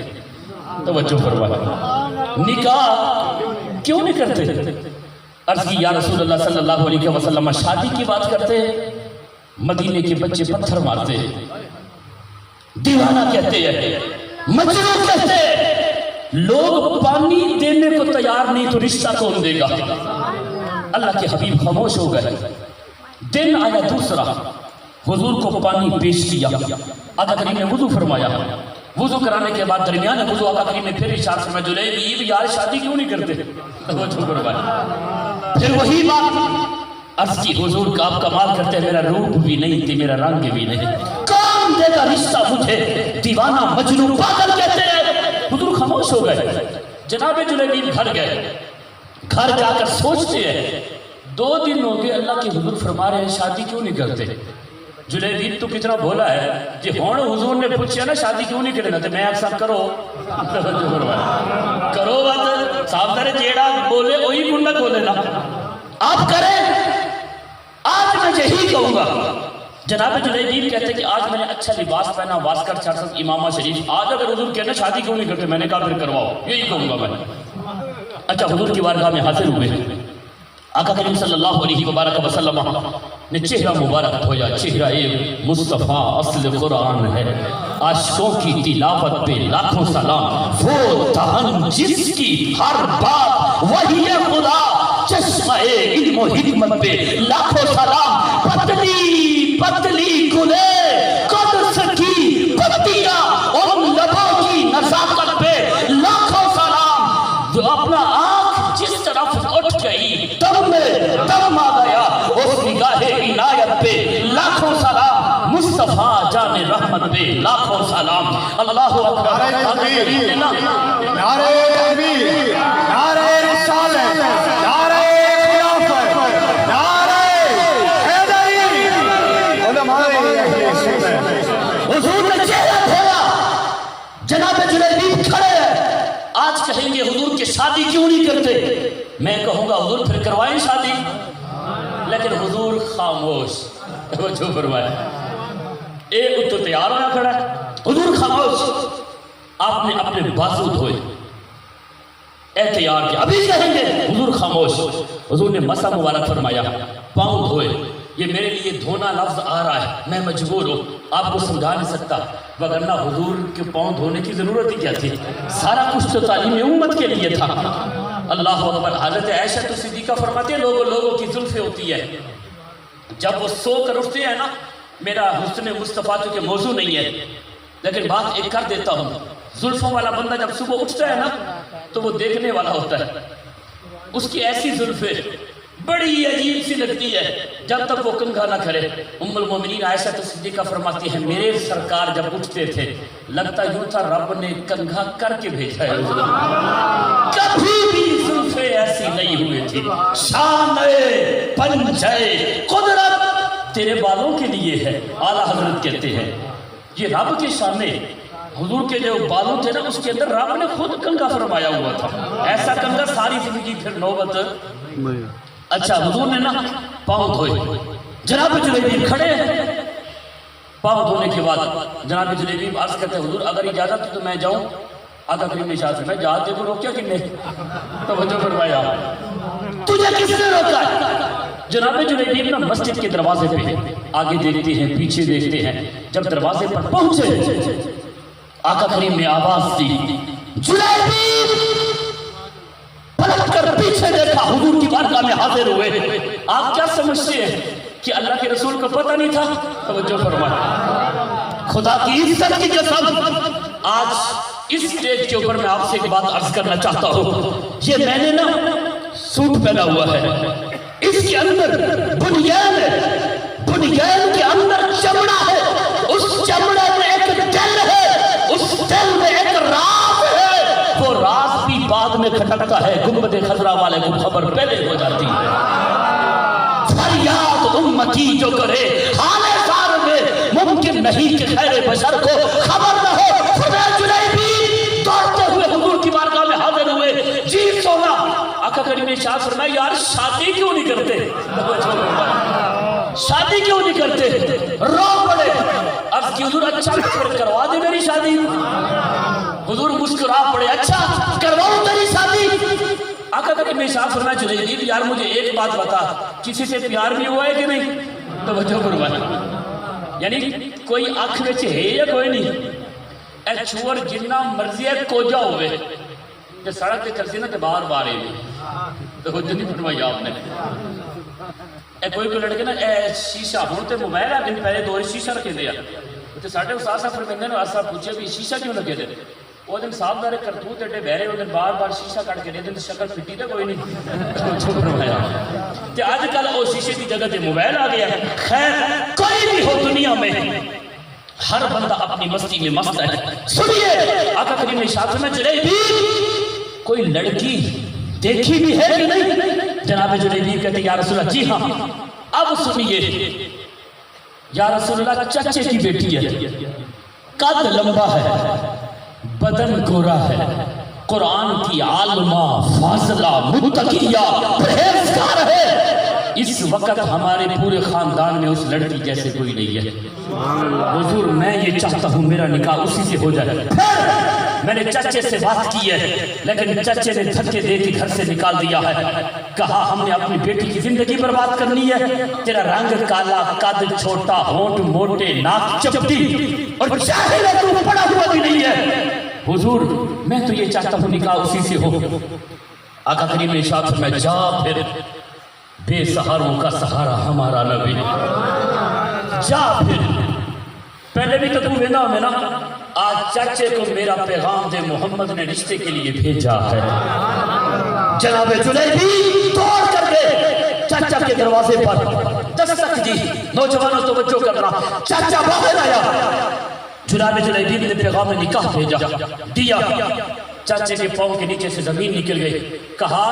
توجہ فرمایا، نکاح کیوں نہیں کرتے؟ عرض کی یا رسول اللہ صلی اللہ علیہ وسلم، شادی کی بات کرتے ہیں، مدینے کے بچے پتھر مارتے ہیں، دیوانہ کہتے ہیں، مجنون کہتے ہیں، لوگ پانی دینے کو تیار نہیں تو رشتہ کون دے گا؟ اللہ کے حبیب خاموش ہو گئے۔ دن آیا دوسرا، حضور کو پانی پیش کیا، آقا کریم نے وضو فرمایا، وضو کرانے کے بعد درمیان وضو آقا کریم نے پھر ارشاد فرمایا جلیبیب یار شادی کیوں نہیں کرتے؟ پھر وہی بات عرض کی حضور کا آپ کمال کرتے ہیں، میرا روپ بھی نہیں تھی، میرا رنگ بھی نہیں، کام دے گا رشتہ مجھے؟ دیوانہ مجنون پاگل کہتے ہیں۔ حضور خاموش ہو گئے، جناب جلیبیب گھر گئے، گھر جا کر سوچتے ہیں 2 دن ہو گئے اللہ کے حضور فرما رہے ہیں شادی کیوں نہیں کرتے؟ جلیبیب تو کتنا بولا ہے جی ہون حضور نے پوچھا نا شادی کیوں نہیں کرنا تو میں اکثر کرو کرو بات صاحب کرے جیڑا بولے وہی منڈا بولے نا، آپ کریں۔ آج میں یہی کہوں گا، جناب جلیبیب کہتے ہیں کہ آج میں نے اچھا لباس پہنا، واسکر چارسد امامہ شریف، آج اگر حضور کہنا شادی کیوں نہیں کرتے، میں نے کہا پھر کرواؤ، یہی کہوں گا میں۔ اچھا حضور کی بارگاہ میں حاضر ہوئے، آقا کریم صلی اللہ علیہ وبارک وسلم نے چہرہ مبارک دھویا، چہرہ مصطفیٰ اصل قرآن ہے، عاشقوں کی تلاوت پہ لاکھوں سلام، وہ دہن جس کی ہر بات وہی خدا، چشمہ علم و حکمت پہ لاکھوں سلام، پتلی پتلی گلے قدس کی پتیاں اور لبوں کی نزاکت پہ لاکھوں سلام، جو اپنا آنکھ جس طرف اٹھ گئی دم میں دم آ گیا، اس نگاہ عنایت پہ لاکھوں سلام، مصطفیٰ جان رحمت پہ لاکھوں سلام۔ اللہ اکبر، نعرہ تکبیر، نعرہ رسالت، نعرہ خلافت، نعرہ حیدری، علماء اہل سنت۔ حضور نے چہرہ دھویا، جناب جلیبیب کھڑے ہیں، آج کہیں گے حضور کے شادی کیوں نہیں کرتے؟ میں کہوں گا حضور پھر کروائیں شادی، لیکن حضور خاموش، توجہ فرمائے، ایک تو تیار ہونا کھڑا ہے، حضور خاموش، آپ نے اپنے بازو دھوئے، احتیاط کیا، ابھی کہیں گے حضور خاموش، حضور نے مسا مبارک فرمایا، پاؤں دھوئے، یہ میرے لیے دھونا لفظ آ رہا ہے، میں مجبور ہوں، آپ کو سمجھا نہیں سکتا، وگرنہ حضور کے پاؤں دھونے کی ضرورت ہی کیا تھی، سارا کچھ تو تعلیم امت کے لیے تھا۔ اللہ اکبر، حضرت عائشہ تو صدیقہ فرماتے ہیں لوگوں کی زلفیں ہوتی ہے، جب وہ سو کر اٹھتے ہیں نا، میرا حسن مصطفیٰ کے موضوع نہیں ہے، لیکن بات ایک کر دیتا ہوں، زلفوں والا بندہ جب صبح اٹھتا ہے نا تو وہ دیکھنے والا ہوتا ہے، اس کی ایسی زلفیں بڑی عجیب سی لگتی ہے جب تک وہ کنگھا نہ کرے۔ ام المومنین عائشہ صدیقہ فرماتی ہیں میرے سرکار جب اٹھتے تھے لگتا یوں تھا رب نے کنگھا کر کے بھیجا ہے، کبھی بھی زلفیں ایسی نہیں ہوئی تھی، شان پنجے قدرت تیرے بالوں کے لیے ہے، اعلیٰ حضرت کہتے ہیں یہ رب کے شانے، حضور کے جو بالوں تھے نا اس کے اندر رب نے خود کنگھا فرمایا ہوا تھا، ایسا کنگھا ساری زندگی پھر نوبت۔ اچھا حضور نے نا پاؤں دھوئے، جناب جلیبیب کھڑے ہیں، پاؤں دھونے کے بعد جناب جلیبیب عرض کرتے ہیں حضور اگر اجازت ہے تو میں جاؤں؟ آقا کریم نے ارشاد فرمایا جہاز دے کو روکیا کہ نہیں؟ توجہ فرمایا، تجھے کس نے روکا ہے؟ جناب جلیبیب نا مسجد کے دروازے پہ آگے دیکھتے ہیں پیچھے دیکھتے ہیں، جب دروازے پر پہنچے آقا کریم نے آواز دی جلیبیب، پلٹ کر پیچھے دیکھا، حضور کی بارگاہ میں حاضر ہوئے۔ آپ کیا سمجھتے ہیں کہ اللہ کے رسول کو پتہ نہیں تھا؟ توجہ فرمائیں، خدا کی عزت کی قسم، آج اس اسٹیج کے اوپر میں آپ سے ایک بات عرض کرنا چاہتا ہوں. یہ میں نے نا سوٹ پہنا ہوا ہے، اس کے اندر بنیان ہے، بنیان کے اندر چمڑا ہے، اس چمڑے میں ایک دل ہے، اس دل میں ایک راز ہے. وہ راز بھی بعد میں کھٹکتا ہے، گنبد خضرا والے کو خبر پہلے ہو جاتی ہے. فریاد امتی جو کرے حال زار میں، ممکن نہیں کہ خیر بشر کو خبر نہ ہو. جلیبی دوڑتے ہوئے حضور کی بارگاہ میں حاضر ہوئے. جی سونا آقا کریم نے ارشاد فرمایا یار شادی کیوں نہیں کرتے، شادی کیوں نہیں کرتے؟ رو پڑے. عرض کی حضور اچھا پھر کروا دے میری شادی. حضور مسکرا پڑے اچھا کرواؤں تیری شادی. آقا کریم نے ارشاد فرمایا جلیبی یار مجھے ایک بات بتا، کسی سے پیار بھی ہوا ہے کہ نہیں؟ توجہ فرمایا. یعنی کوئی آنکھ وچ ہے یا کوئی نہیں؟ اے چھوڑ جنہ مرضی ہے کوجا ہوئے کہ سڑک پہ چلتی نا کہ باہر بارے میں تو کچھ نہیں فرمائی آپ نے. اے کوئی لڑکے نا اے شیشہ ہوں تو موبائل ہے دن پہلے دور شیشہ رکھے دیا تو ساڑھے استاد صاحب فرمیندے نے آسا پوچھے بھی شیشہ کیوں لگے دے؟ وہ دن صاحب دارے کرتوت ایڈے بہرے وہ دن بار بار شیشہ کٹ کے دے دن شکل پھٹی تے کوئی نہیں چھو فرمایا. تے آج کل وہ شیشے کی جگہ تے موبائل آ گیا ہے. خیر کوئی بھی ہو دنیا میں ہر بندہ اپنی مستی میں مست ہے. سنیے آقا کریم نے ارشاد فرمایا جلیبی کوئی لڑکی دیکھی بھی ہے کہ نہیں؟ جناب جلیبی کہتے یا رسول اللہ جی ہاں. اب سنیے یا رسول اللہ چچے کی بیٹی ہے، قد لمبا ہے، بدن گورا ہے، قرآن کی عالمہ فاضلہ متقیہ پرہیزگار ہے. اس وقت ہمارے پورے خاندان میں اس لڑکی جیسے کوئی نہیں ہے. حضور میں یہ چاہتا ہوں میرا نکاح اسی سے ہو جائے. میں نے چچے سے بات کی ہے لیکن چچے نے دھکے دے کے گھر سے نکال دیا ہے. کہا ہم نے اپنی بیٹی کی زندگی برباد کرنی ہے. تیرا رنگ کالا، قد چھوٹا، ہونٹ موٹے، ناک چپٹی اور چاہے تو پڑا ہوا بھی نہیں ہے. حضور میں تو یہ چاہتا ہوں نکاح اسی سے ہو. آقا کریم نے ارشاد فرمایا جا پھر بے سہاروں کا سہارا ہمارا نبی. جا پھر پہلے بھی تو تم وینا ہمیں نا آج چچے کو میرا پیغام دے محمد نے رشتے کے لیے بھیجا ہے. جناب جلیبی توڑ کر دے چچا کے دروازے پر دستک دی. نوجوانوں توجہ کرنا، چچا باہر آیا. جناب جلیبی نے پیغام نکاح بھیجا دیا. چاچے کے پاؤں کے نیچے سے زمین نکل گئی. کہا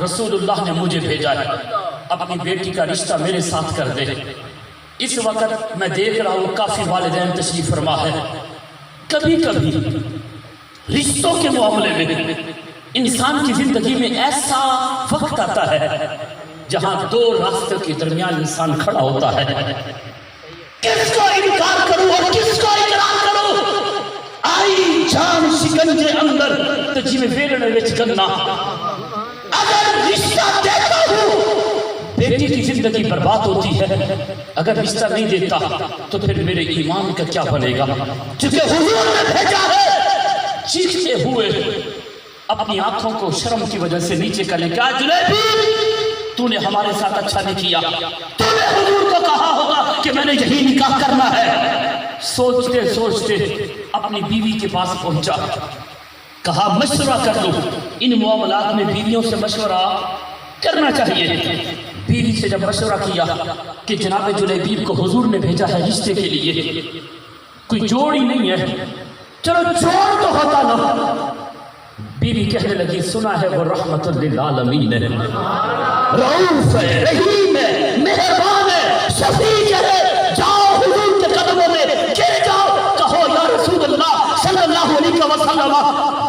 رسول اللہ نے مجھے بھیجا ہے، اپنی بیٹی کا رشتہ میرے ساتھ کر دے. اس وقت میں دیکھ رہا ہوں کافی والدین تشریف فرما ہے. کبھی کبھی رشتوں کے معاملے میں انسان کی زندگی میں ایسا وقت آتا ہے جہاں دو راستوں کے درمیان انسان کھڑا ہوتا ہے. کس کو انکار کروں اور کس کو اقرار کروں؟ آئی جان شکنجے اندر تو جی میں ویلنے وچ گنا. اگر رشتہ دیتا ہوں بیٹی کی زندگی برباد ہوتی ہے، اگر رشتہ نہیں دیتا تو پھر میرے ایمان کا کیا بنے گا؟ کیونکہ حضور نے بھیجا ہے. چیختے ہوئے اپنی آنکھوں کو شرم کی وجہ سے نیچے کر لے. کیا جلیبی تو نے ہمارے ساتھ اچھا نہیں کیا، تو نے حضور کو کہا ہوگا کہ میں نے یہی نکاح کرنا ہے. سوچتے سوچتے اپنی بیوی کے پاس پہنچا. کہا مشورہ کر لو. ان معاملات میں بیویوں سے مشورہ کرنا چاہیے. بیوی سے جب مشورہ کیا کہ جناب جلیبیب کو حضور نے بھیجا ہے رشتے کے لیے، کوئی جوڑ ہی نہیں ہے، چلو جوڑ تو ہوتا نا. بیوی کہنے لگی سنا ہے وہ رحمت للعالمین ہے، رؤوف ہے، رحیم ہے، مہربان ہے، شفیع ہے. جاؤ حضور کے قدموں میں گر جاؤ، کہو یا رسول اللہ صلی اللہ علیہ وسلم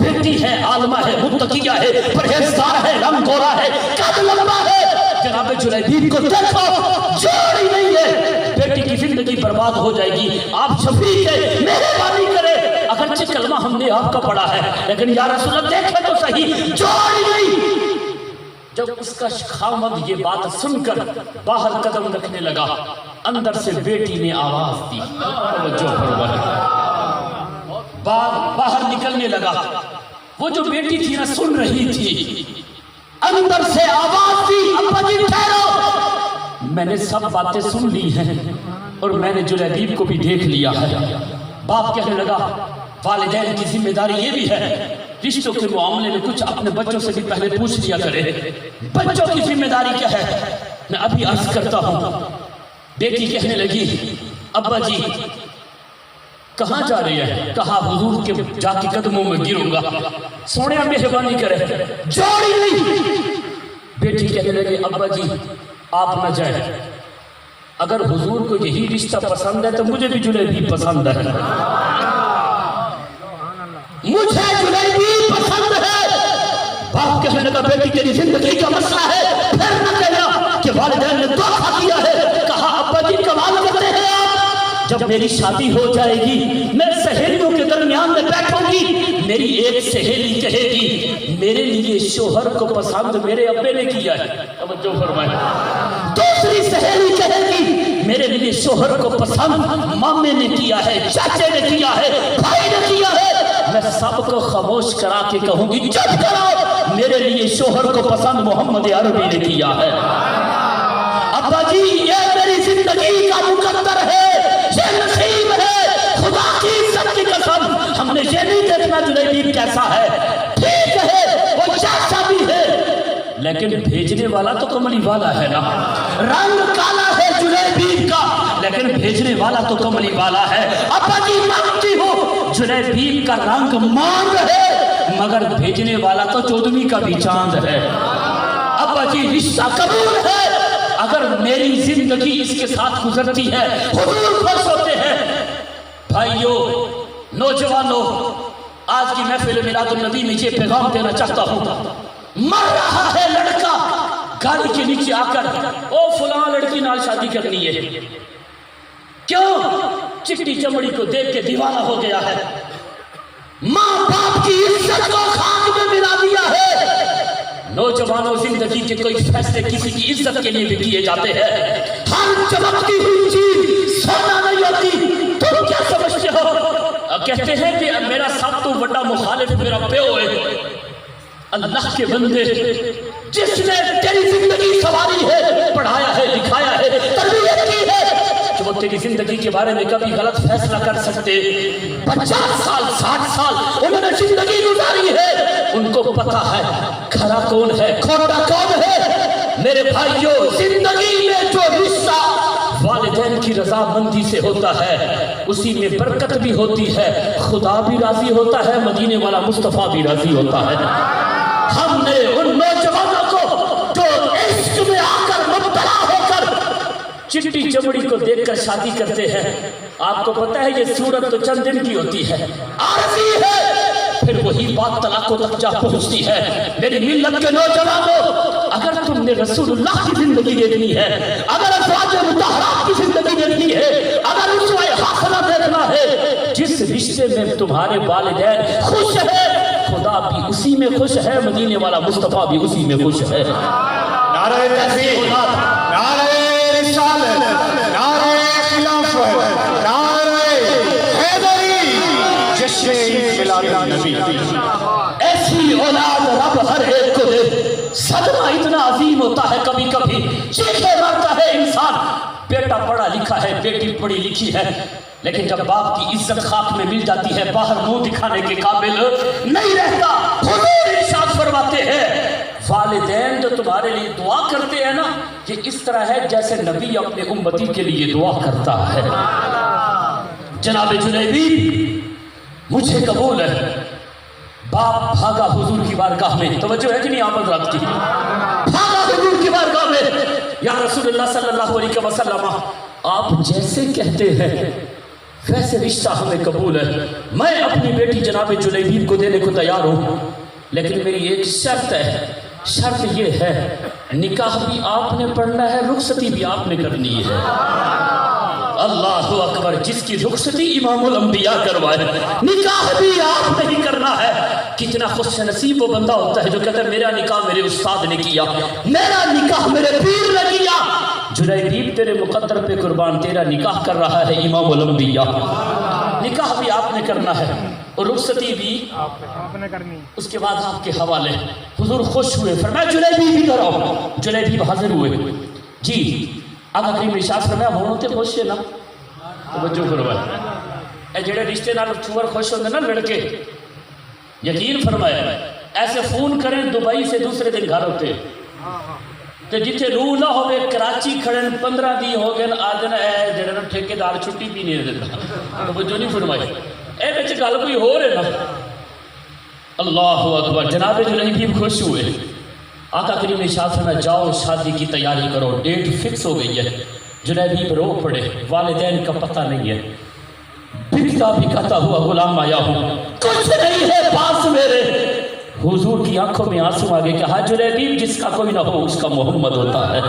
بیٹی ہے، عالمہ ہے، متقیہ ہے، پرہیزگار ہے، رنگ گورا ہے، قد لمبا ہے. جناب جلیبیب کو دیکھو جوڑ ہی نہیں ہے، بیٹی کی زندگی برباد ہو جائے گی. آپ شفیق ہے، مہربانی کرے. اگرچہ کلمہ ہم نے آپ کا پڑھا ہے لیکن یا رسول اللہ دیکھیں تو صحیح جوڑ ہی نہیں. جب اس کا خاوند یہ بات سن کر باہر قدم رکھنے لگا، اندر سے بیٹی نے آواز دی. توجہ فرمائیں. باہر نکلنے لگا. وہ جو بیٹی تھی نا سن رہی تھی، اندر سے آواز دی ابا جی ٹھہرو، میں نے سب باتیں سن لی ہیں اور میں نے جلیبیب کو بھی دیکھ لیا ہے. باپ کہنے لگا والدین کی ذمہ داری یہ بھی ہے رشتوں کے معاملے میں کچھ اپنے بچوں سے بھی پہلے پوچھ لیا کرے بچوں کی ذمہ داری کیا ہے. میں ابھی عرض کرتا ہوں بیٹی کہنے لگی ابا جی کہاں جا رہی ہے؟ کہا حضور کے جا کے قدموں میں گروں گا. سونے مہربانی کرے جوڑی نہیں. بیٹی کہنے لگی ابا جی آپ نہ جائیں اگر حضور کو یہی رشتہ پسند ہے تو مجھے بھی جلیبی پسند ہے. مجھے جلیبی پسند ہے. باپ کہنے لگا بیٹی تیری زندگی کا مسئلہ ہے پھر نہ کہنا کہ والدین نے دھوکہ کیا ہے. کہا ابا جی کمال کرتے ہیں آپ. جب میری شادی ہو جائے گی میں سہیلیوں کے درمیان میں بیٹھوں گی میری ایک سہیلی کہے گی میرے لیے شوہر کو پسند میرے ابے نے کیا ہے. توجہ فرمائیں. دوسری سہیلی کہے گی میرے لیے شوہر کو پسند مامے نے کیا ہے چاچے نے کیا ہے بھائی نے کیا ہے. میں سب کو خاموش کرا کے کہوں گی چپ کرو میرے لیے شوہر کو پسند محمد عربی نے کیا ہے. ابا جی یہ میری زندگی کا مقدر ہے یہ نصیب ہے خدا کی عزت کی قسم ہم نے یہ نہیں دیکھنا جلیبی کیسا ہے. ٹھیک ہے وہ جیسا بھی ہے لیکن بھیجنے والا تو کملی والا ہے نا. رنگ کالا ہے جلیبی کا لیکن بھیجنے والا تو کملی والا ہے. ابا جی مانتی ہو جلیبی کا رنگ مانگ ہے مگر بھیجنے والا تو چودھویں کا بھی چاند ہے. ابا جی رشتہ قبول ہے اگر میری زندگی اس کے ساتھ گزرتی ہے حضور خوش ہوتے ہیں. بھائیو نوجوانوں آج کی محفل میلاد النبی میں یہ پیغام دینا چاہتا ہوں. مر رہا ہے لڑکا گاڑی کے نیچے آ کر او فلاں لڑکی نال شادی کرنی ہے. کیوں؟ چٹی چمڑی کو دیکھ کے دیوانہ ہو گیا ہے. ماں باپ کی عزت کو خاک میں ملا دیا ہے. نوجوانوں زندگی کے کوئی فیصلے کسی کی عزت کے لیے بھی کیے جاتے ہیں. ہر چمکتی ہوئی چیز سونا نہیں ہوتی. تم کیا سمجھتے ہو؟ کہتے ہیں کہ میرا سب تو بڑا مخالف میرا پیو ہے. اللہ کے بندے جس نے تیری زندگی سواری ہے پڑھایا ہے لکھایا ہے تربیت کی ہے کہ وہ تیری زندگی کے بارے میں کبھی غلط فیصلہ کر سکتے. 50 سال 60 سال انہوں نے زندگی گزاری ہے ان کو پتا ہے کھرا کون ہے کھوٹا کون ہے. میرے بھائیوں زندگی میں جو رشتہ والدین کی رضامندی سے ہوتا ہے اسی میں برکت بھی ہوتی ہے خدا بھی راضی ہوتا ہے مدینے والا مصطفیٰ بھی راضی ہوتا ہے. ہم نے ان نوجوانوں کو جو عشق میں آ کر مبتلا ہو کر چٹی چمڑی کو دیکھ کر شادی کرتے ہیں آپ کو پتا ہے یہ صورت تو چند دن کی ہوتی ہے عارضی ہے پھر وہی بات طلاقوں تک جا پہنچتی ہے. میری ملت کے نوجوانوں اگر تم نے رسول اللہ کی زندگی دیکھنی ہے اگر ازواج مطہرات کی زندگی دیکھنی ہے اگر اسوہ حسنہ دیکھنا ہے جس رشتے میں تمہارے والدین خوش ہے خدا بھی اسی میں خوش ہے مدینے والا مصطفیٰ بھی اسی میں خوش ہے. نعرہ تکبیر نعرہ رسالت نعرہ خلافت نعرہ حیدری جشن میلاد النبی. ایسی اولاد رب ہر ایک کو دے. صدمہ اتنا عظیم ہوتا ہے کبھی کبھی چیخے مارتا ہے انسان. بیٹا پڑھا لکھا ہے بیٹی پڑھی لکھی ہے لیکن جب باپ کی عزت خاک میں مل جاتی ہے باہر منہ دکھانے کے قابل نہیں رہتا. حضور ارشاد فرماتے ہیں والدین جو تمہارے لیے دعا کرتے ہیں نا یہ اس طرح ہے جیسے نبی اپنے امتی کے لیے دعا کرتا ہے. جناب جلیبی مجھے قبول ہے. باپ بھاگا حضور کی بارگاہ میں توجہ ہے کہ نہیں آپ حضرات کی بھاگا حضور کی بارگاہ میں یا رسول اللہ صلی اللہ علیہ وسلم آپ جیسے کہتے ہیں ویسے رشتہ ہمیں قبول ہے. میں اپنی بیٹی جناب جلیبی کو دینے کو تیار ہوں لیکن میری ایک شرط ہے. شرط یہ ہے نکاح بھی آپ نے پڑھنا ہے رخصتی بھی آپ نے کرنی ہے. اللہ اکبر. جس کی رخصتی امام الانبیاء کروائے نکاح بھی آپ نہیں کرنا ہے. کتنا خوش نصیب وہ بندہ ہوتا ہے جو کہتا ہے میرا نکاح میرے استاد نے کیا میرا نکاح میرے پیر نے کیا. جلیبی تیرے مقدر پہ قربان تیرا نکاح کر رہا ہے امام الانبیاء. نکاح بھی آپ نے کرنا ہے اور رخصتی بھی آپ نے کرنی. اس کے بعد آپ کے حوالے حضور خوش ہوئے فرمایا جلیبی بھی کراؤ. جلیبی حاضر ہوئے. جی آقا کریم ارشاد فرمایا ہوتے خوش ہے نا توجہ فرمایا اے جڑے رشتے نال چور خوش ہوندے نا لڑکے، یقین فرمایا ایسے فون کریں دبئی سے دوسرے دن گھر ہوتے تے جتھے روح نہ ہوئے کراچی کھڑن 15 دی ہو گئے آدن اے جڑے نا ٹھیکیدار چھٹی بھی نہیں دیتا، توجہ نہیں فرمائی اے وچ گل کوئی ہو رہے نا۔ اللہ اکبر، جناب جلیبی خوش ہوئے، آقا کریم نے شاہ فرمایا جاؤ شادی کی تیاری کرو، ڈیٹ فکس ہو گئی ہے۔ جلیبی رو پڑے، والدین کا پتہ نہیں ہے، بکتا بکتا ہوا غلام آیا ہوں، کچھ نہیں ہے پاس میرے۔ حضور کی آنکھوں میں آنسو آگے کہ ہاں جلیبی جس کا کوئی نہ ہو اس کا محمد ہوتا ہے،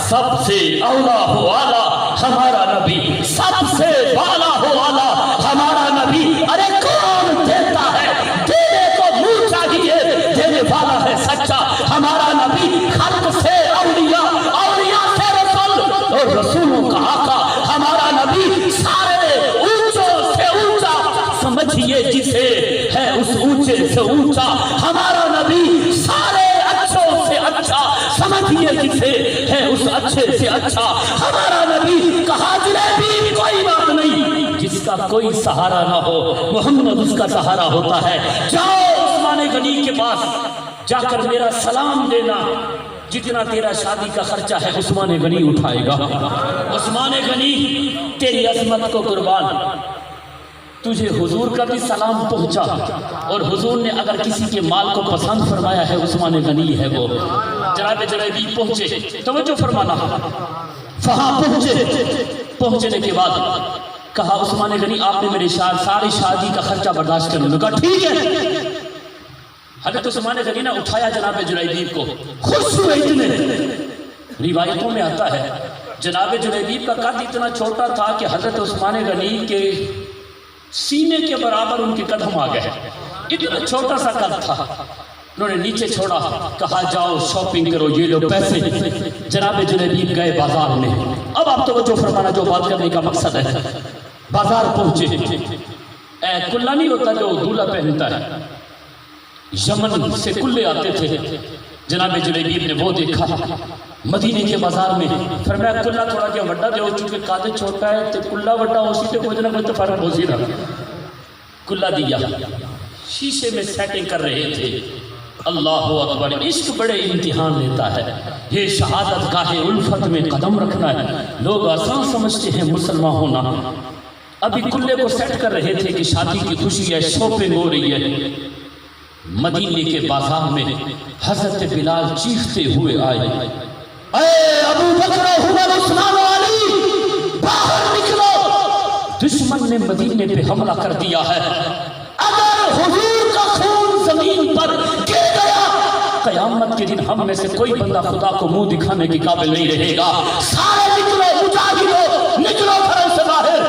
سب سے اولا ہو آلہ ہمارا نبی، سب سے بالا ہو آلہ ہمارا نبی۔ ارے کون دیتا ہے، دینے کو منہ چاہیے، دینے والا ہے سچا ہمارا نبی۔ خلق سے اولیاء، اولیاء سے رسول، اور رسولوں کا آقا ہمارا نبی۔ سارے اونچوں سے اونچا سمجھیے جسے ہے اس اونچے سے اونچا ہمارا نبی، سارے اچھوں سے اچھا سمجھیے جسے ہے اس اچھے سے اچھا ہمارا نبی۔ کہا جلیبی کوئی بات نہیں، جس کا کوئی سہارا نہ ہو محمد اس کا سہارا ہوتا ہے۔ جاؤ عثمان غنی کے پاس جا کر میرا سلام دینا، جتنا تیرا شادی کا خرچہ ہے عثمان غنی اٹھائے گا۔ عثمان غنی تیری عظمت کو قربان، تجھے حضور کا بھی سلام پہنچا، اور حضور نے اگر کسی کے مال کو پسند فرمایا ہے عثمان غنی ہے وہ۔ جناب جلیبی پہنچے، توجہ فرمانا، وہاں پہنچنے کے بعد کہا عثمان غنی آپ نے میرے ساری شادی کا خرچہ برداشت کرنے میں، کہا ٹھیک ہے۔ حضرت عثمان غنی نے اٹھایا جناب جلیبیب کو، خوش ہوئے اتنے، روایتوں میں آتا ہے جناب جلیبیب کا قد اتنا چھوٹا تھا کہ حضرت عثمان غنی کے سینے کے برابر ان کے قدم آ گئے، اتنا چھوٹا سا قد تھا۔ انہوں نے نیچے چھوڑا، کہا جاؤ شاپنگ کرو، یہ لو پیسے۔ جناب جلیبیب گئے بازار میں، اب آپ توجہ فرمانا جو بات کرنے کا مقصد ہے۔ بازار پہنچے، کلہ نہیں ہوتا جو دولہا پہنتا ہے، یمن سے کلے آتے تھے، جناب جلیبیب نے وہ دیکھا مدینے کے بازار میں، فرمایا کلہ تھوڑا کیا وڈا دے ہو، چونکہ قد چھوٹا ہے تو کلہ وڈا ہو سی تو کوئی نہ کوئی تو فرق ہو سی رہا۔ کلہ دیا، شیشے میں سیٹنگ کر رہے تھے۔ اللہ اکبر، عشق بڑے امتحان لیتا ہے، یہ شہادت گاہ الفت میں قدم رکھنا ہے۔ لوگ آسان سمجھتے ہیں مسلمان ہونا، ابھی کلے کو سیٹ کر رہے تھے کہ شادی کی خوشی ہے، شاپنگ ہو رہی ہے۔ مدینے کے بازار میں حضرت بلال چیختے ہوئے آئے، اے ابو بکر عمر عثمان علی باہر نکلو، دشمن نے مدینے پہ حملہ کر دیا ہے، اگر حضور کا خون زمین پر گر گیا قیامت کے دن ہم میں سے کوئی بندہ خدا کو منہ دکھانے کے قابل نہیں رہے گا، سارے نکلو مجاہدو، نکلو گھروں سے باہر۔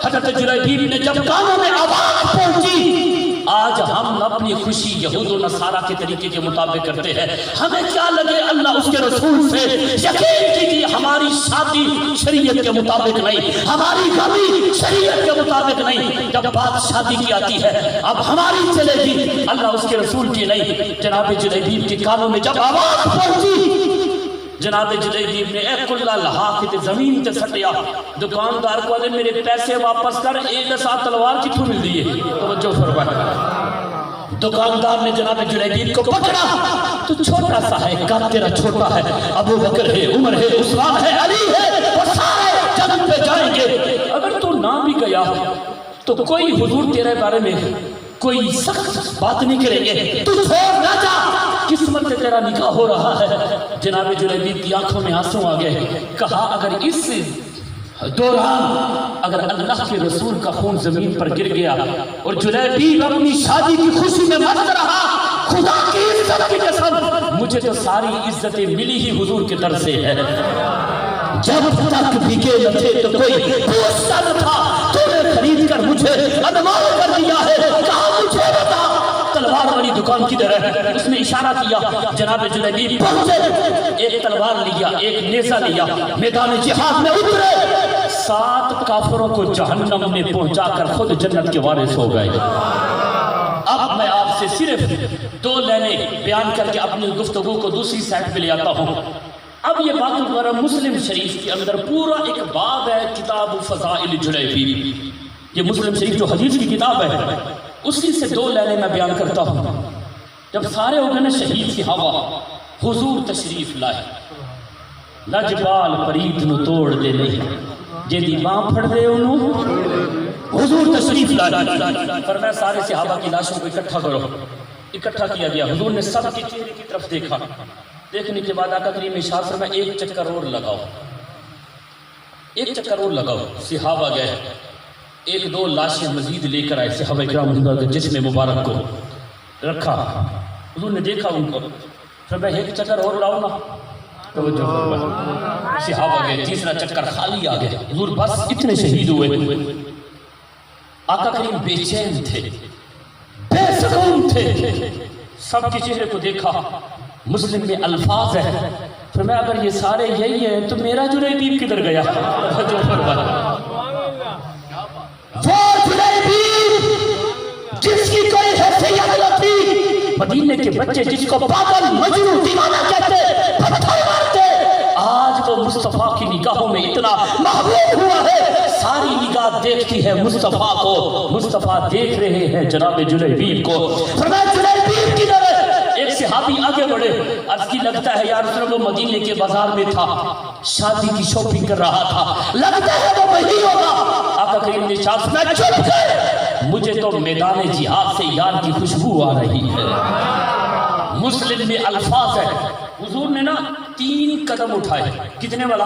حضرت جلیبیب نے جب کانوں میں آواز پہنچی، آج ہم اپنی خوشی یہود و نصارہ کے طریقے کے مطابق کرتے ہیں، ہمیں کیا لگے اللہ اس کے رسول سے، یقین کیجیے ہماری شادی شریعت کے مطابق نہیں، ہماری غمی شریعت کے مطابق نہیں۔ جب بات شادی کی آتی ہے اب ہماری چلے گی، اللہ اس کے رسول کی نہیں۔ جناب جلیبیب کے کانوں میں جب آواز پہنچی، جناب جلیبیب نے اے کلہ لہا کے زمین تے سٹیا، دکاندار کو آدھے میرے پیسے واپس کر، ایک ساتھ تلوار کتوں مل دیئے، توجہ فرمائے۔ دکاندار نے جناب جلیبیب کو پکڑا، تو چھوٹا سا ہے، قد تیرا چھوٹا ہے، ابو بکر ہے، عمر ہے، عثمان ہے، علی ہے، وہ سارے جنگ پہ جائیں گے، اگر تو نہ بھی گیا تو کوئی حضور تیرے بارے میں کوئی سخت بات نہیں کریں گے، تو چھوڑ نہ جا، قسمت سے تیرا نکاح ہو رہا ہے۔ جناب جلیبیب کی آنکھوں میں آنسو آ گئے، کہا اگر اس دوران اگر اللہ کے رسول کا خون زمین پر گر گیا اور جلیبیب اپنی شادی کی خوشی میں مست رہا، خدا کی عزت کی قسم مجھے تو ساری عزتیں ملی ہی حضور کے در سے ہے۔ جب تک بھیگے نہ تھے تو کوئی پوچھتا نہ تھا، تو نے خرید کر مجھے انمول کر دیا ہے، کہا مجھے بتا تلوار والی دکان کدھر ہے؟ اس نے اشارہ کیا، جناب جلیبیب پہنچے، ایک تلوار لیا، ایک نیزہ لیا، میدان جہاد میں اترے، 7 کافروں کو جہنم میں پہنچا کر خود جنت کے وارث ہو گئے۔ اب میں آپ سے صرف 2 لائنیں بیان کر کے اپنی گفتگو کو دوسری سائٹ پہ لے آتا ہوں۔ اب یہ بات دوبارہ مسلم شریف کے اندر پورا ایک باب ہے، کتاب فضائل جلیبیب، یہ مسلم شریف جو حدیث کی کتاب ہے اسی سے 2 لیلے میں بیان کرتا ہوں. جب سارے ہو گئے نا شہید صحابہ، حضور تشریف لائے. لجپال پریت نو توڑ دے نہیں، جیدی باں پھڑ دے انہوں حضور تشریف لائے. فرمایا سارے صحابہ کی لاشوں کو اکٹھا کرو. اکٹھا کیا گیا. حضور نے سب کے چہرے کی طرف دیکھا. دیکھنے کے بعد آقا کریم ارشاد فرمایا ایک چکر اور لگاؤ، ایک چکر اور لگاؤ. صحابہ گئے، 1-2 لاشیں مزید لے کر آئے. صحابہ کرام کے جسم مبارک کو رکھا. حضور نے دیکھا ان کو، فرمایا ایک چکر اور لاؤ نا. توجہ فرمایا. صحابہ گئے، تیسرا چکر خالی آ گئے. حضور بس اتنے شہید ہوئے. آقا کریم بے چین تھے، بے سکون تھے. سب کے چہرے کو دیکھا. مسلم میں الفاظ ہے، فرمایا اگر یہ سارے یہی ہیں تو میرا جلیبیب کدھر گیا؟ توجہ فرمایا. وہ جلیبیب جس کی کوئی حیثیت نہ تھی، مدینے کے بچے جس کو پاگل مجنون دیوانہ کہتے، پتھر مارتے، آج وہ مصطفیٰ کی نگاہوں میں اتنا محبوب ہوا ہے. ساری نگاہ دیکھتی ہے مصطفیٰ کو، مصطفیٰ دیکھ رہے ہیں جناب جلیبیب کو. فرمایا جلیبیب کدھر ہے؟ ایک صحابی آگے بڑھے، عرض کی لگتا ہے یا رسول اللہ وہ مدینے کے بازار میں تھا، شادی کی شاپنگ کر رہا تھا، لگتا ہے وہ وہی ہوگا. آقا کریم نے ارشاد فرمایا چپ کر، مجھے تو میدان جہاد سے یار کی خوشبو آ رہی ہے. مسلم میں الفاظ ہے، حضور نے نا 3 قدم اٹھائے. کتنے والا؟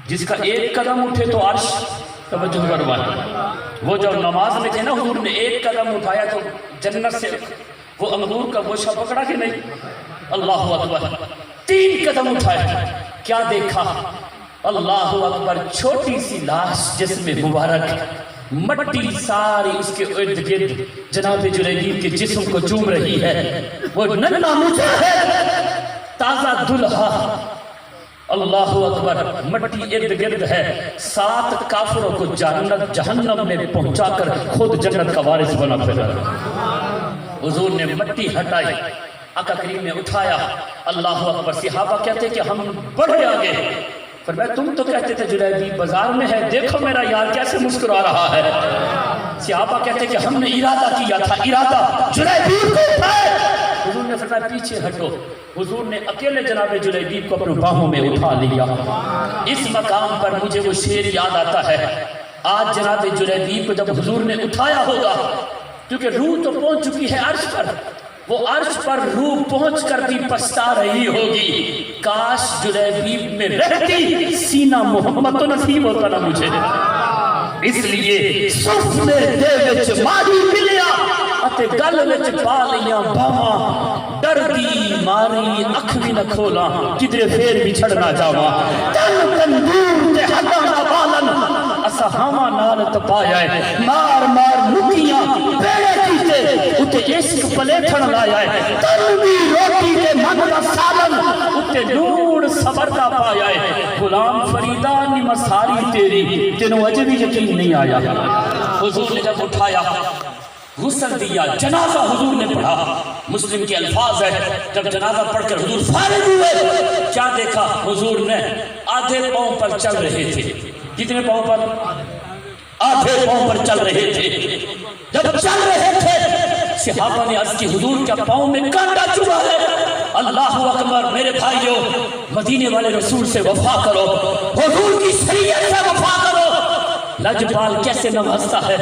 جس کا 1 قدم اٹھے تو عرش. توجہ فرمائے. وہ جب نماز میں تھے نا، حضور نے 1 قدم اٹھایا تو جنت سے وہ انگور کا گوشہ پکڑا کہ نہیں؟ اللہ اکبر. 3 قدم اٹھائے. کیا دیکھا؟ اللہ اکبر. چھوٹی سی لاش جسم مبارک، مٹی ساری اس کے ارد گرد جناب جلیبیب کے جسم کو چوم رہی ہے. وہ ننھا مجاہد تازہ دلہا، اللہ اکبر، مٹی ارد گرد ہے. 7 کافروں کو جہنم میں پہنچا کر خود جنت کا وارث بنا پھرا. حضور نے مٹی ہٹائی، آقا کریم نے اٹھایا. اللہ اکبر. صحابہ کہتے کہ ہم بڑھے آگے. فرمایا تم تو کہتے تھے جلیبیب بازار میں ہے، دیکھو میرا یار کیسے مسکرا رہا ہے. صحابہ کہتے کہ ہم نے ارادہ کیا تھا، ارادہ جلیبیب کو اٹھائے. حضور نے فرمایا پیچھے ہٹو. حضور نے اکیلے جناب جلیبیب کو اپنے باہوں میں اٹھا لیا. اس مقام پر مجھے وہ شعر یاد آتا ہے. آج جناب جلیبیب کو جب حضور نے اٹھایا ہوگا، کیونکہ روح تو پہنچ چکی ہے عرش پر، وہ عرش پر روح پہنچ کر بھی پچھتا رہی ہوگی. کاش جلیبیب میں رہتی، سینہ محمد تو نصیب ہوتا نا مجھے. اس لیے صف میں دے وچ ماہی ملیا اتے گل وچ پا لیاں باواں. ڈر دی ماری اکھ بھی نہ کھولاں، کدھر پھر بھی چھڑنا جاواں. تن تندور تے ہڈاں نہ بالن، اسا ہاواں نال تپایا ہے. مار مار مکیاں بیڑے کیتے اتے عشق پلیٹھن لایا ہے. تن بھی روٹی تے من دا سالن اتے نور صبر دا پایا ہے. غلام فریدہ نعمت ساری تیری، تینوں اجے بھی یقین نہیں آیا. حضور نے جب اٹھایا، غسل دیا، جنازہ حضور نے پڑھا. مسلم کے الفاظ ہے، جب جنازہ پڑھ کر حضور فارغ ہوئے، کیا دیکھا؟ حضور نے آدھے پاؤں پر چل رہے تھے. کتنے پاؤں پر؟ آدھے پاؤں پر چل رہے تھے. جب چل رہے تھے، صحابہ نے عرض کی حضور کیا پاؤں میں کانٹا چبھا ہے؟ اللہ اکبر. میرے بھائیو، مدینے والے رسول سے وفا کرو، حضور کی شریعت سے وفا کرو. لجپال کیسے نوازتا ہے.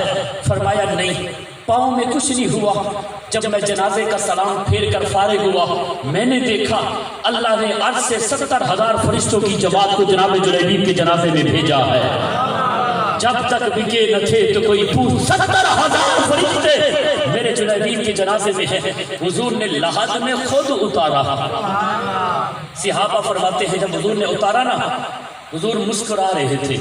فرمایا نہیں، پاؤں میں کچھ نہیں ہوا. جب میں جنازے کا سلام پھیر کر فارغ ہوا، میں نے دیکھا اللہ نے عرش سے 70,000 فرشتوں کی جماعت کو جناب جلیبیب کے جنازے میں بھیجا ہے. جب تک بکے نہ تھے تو کوئی پوچھ 70,000 فرشتے میرے جلیبیب کے جنازے میں ہیں. حضور نے لحد میں خود اتارا. صحابہ فرماتے ہیں جب حضور نے اتارا نا، حضور مسکرا رہے تھے،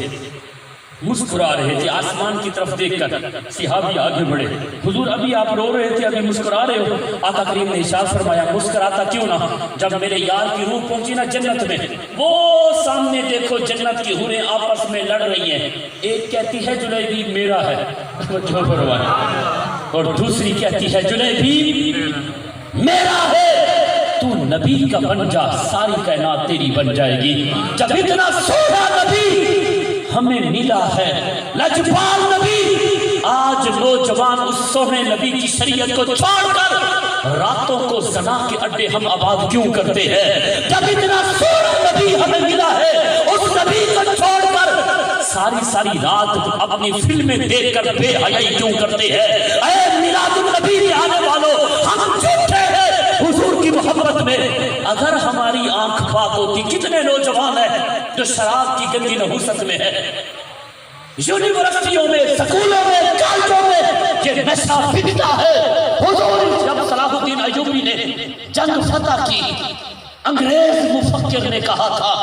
مسکرا رہے تھے آسمان کی طرف دیکھ کر. صحابی آگے بڑھے، حضور ابھی آپ رو رہے تھے، ابھی مسکرا رہے ہو. آقا کریم نے ارشاد فرمایا مسکراتا کیوں نہ. جب میرے یار کی روح پہنچی نا جنت میں، وہ سامنے دیکھو جنت کی حوریں آپس میں لڑ رہی ہیں. ایک کہتی ہے جلیبیب میرا ہے، جو فرمایا، اور دوسری کہتی ہے جلیبیب میرا ہے. تو نبی کا بن جا، ساری کائنات تیری بن جائے گی. جب اتنا سونا نبی ہمیں ملا ہے، لجپال نبی آج نوجوان اس سونے نبی کی شریعت کو چھوڑ کر راتوں کو زنا کے اڈے ہم آباد کیوں کرتے ہیں؟ جب اتنا سونا نبی ہمیں ملا ہے اس نبی کو چھوڑ کر ساری رات اپنی فلمیں دیکھ کر بے حیائی کیوں کرتے ہیں؟ اے میلاد النبی میں آنے والوں، ہم جھوٹے ہیں حضور کی محبت میں۔ اگر ہماری آنکھ پاک ہوتی، کتنے نوجوان ہیں جو شراب کی گندی نحوست میں ہے، یونیورسٹیوں میں، سکولوں میں، کالجوں میں یہ نشہ بکتا ہے۔ حضور جب صلاح الدین ایوبی نے جنگ فتح کی، انگریز مفکر نے کہا تھا،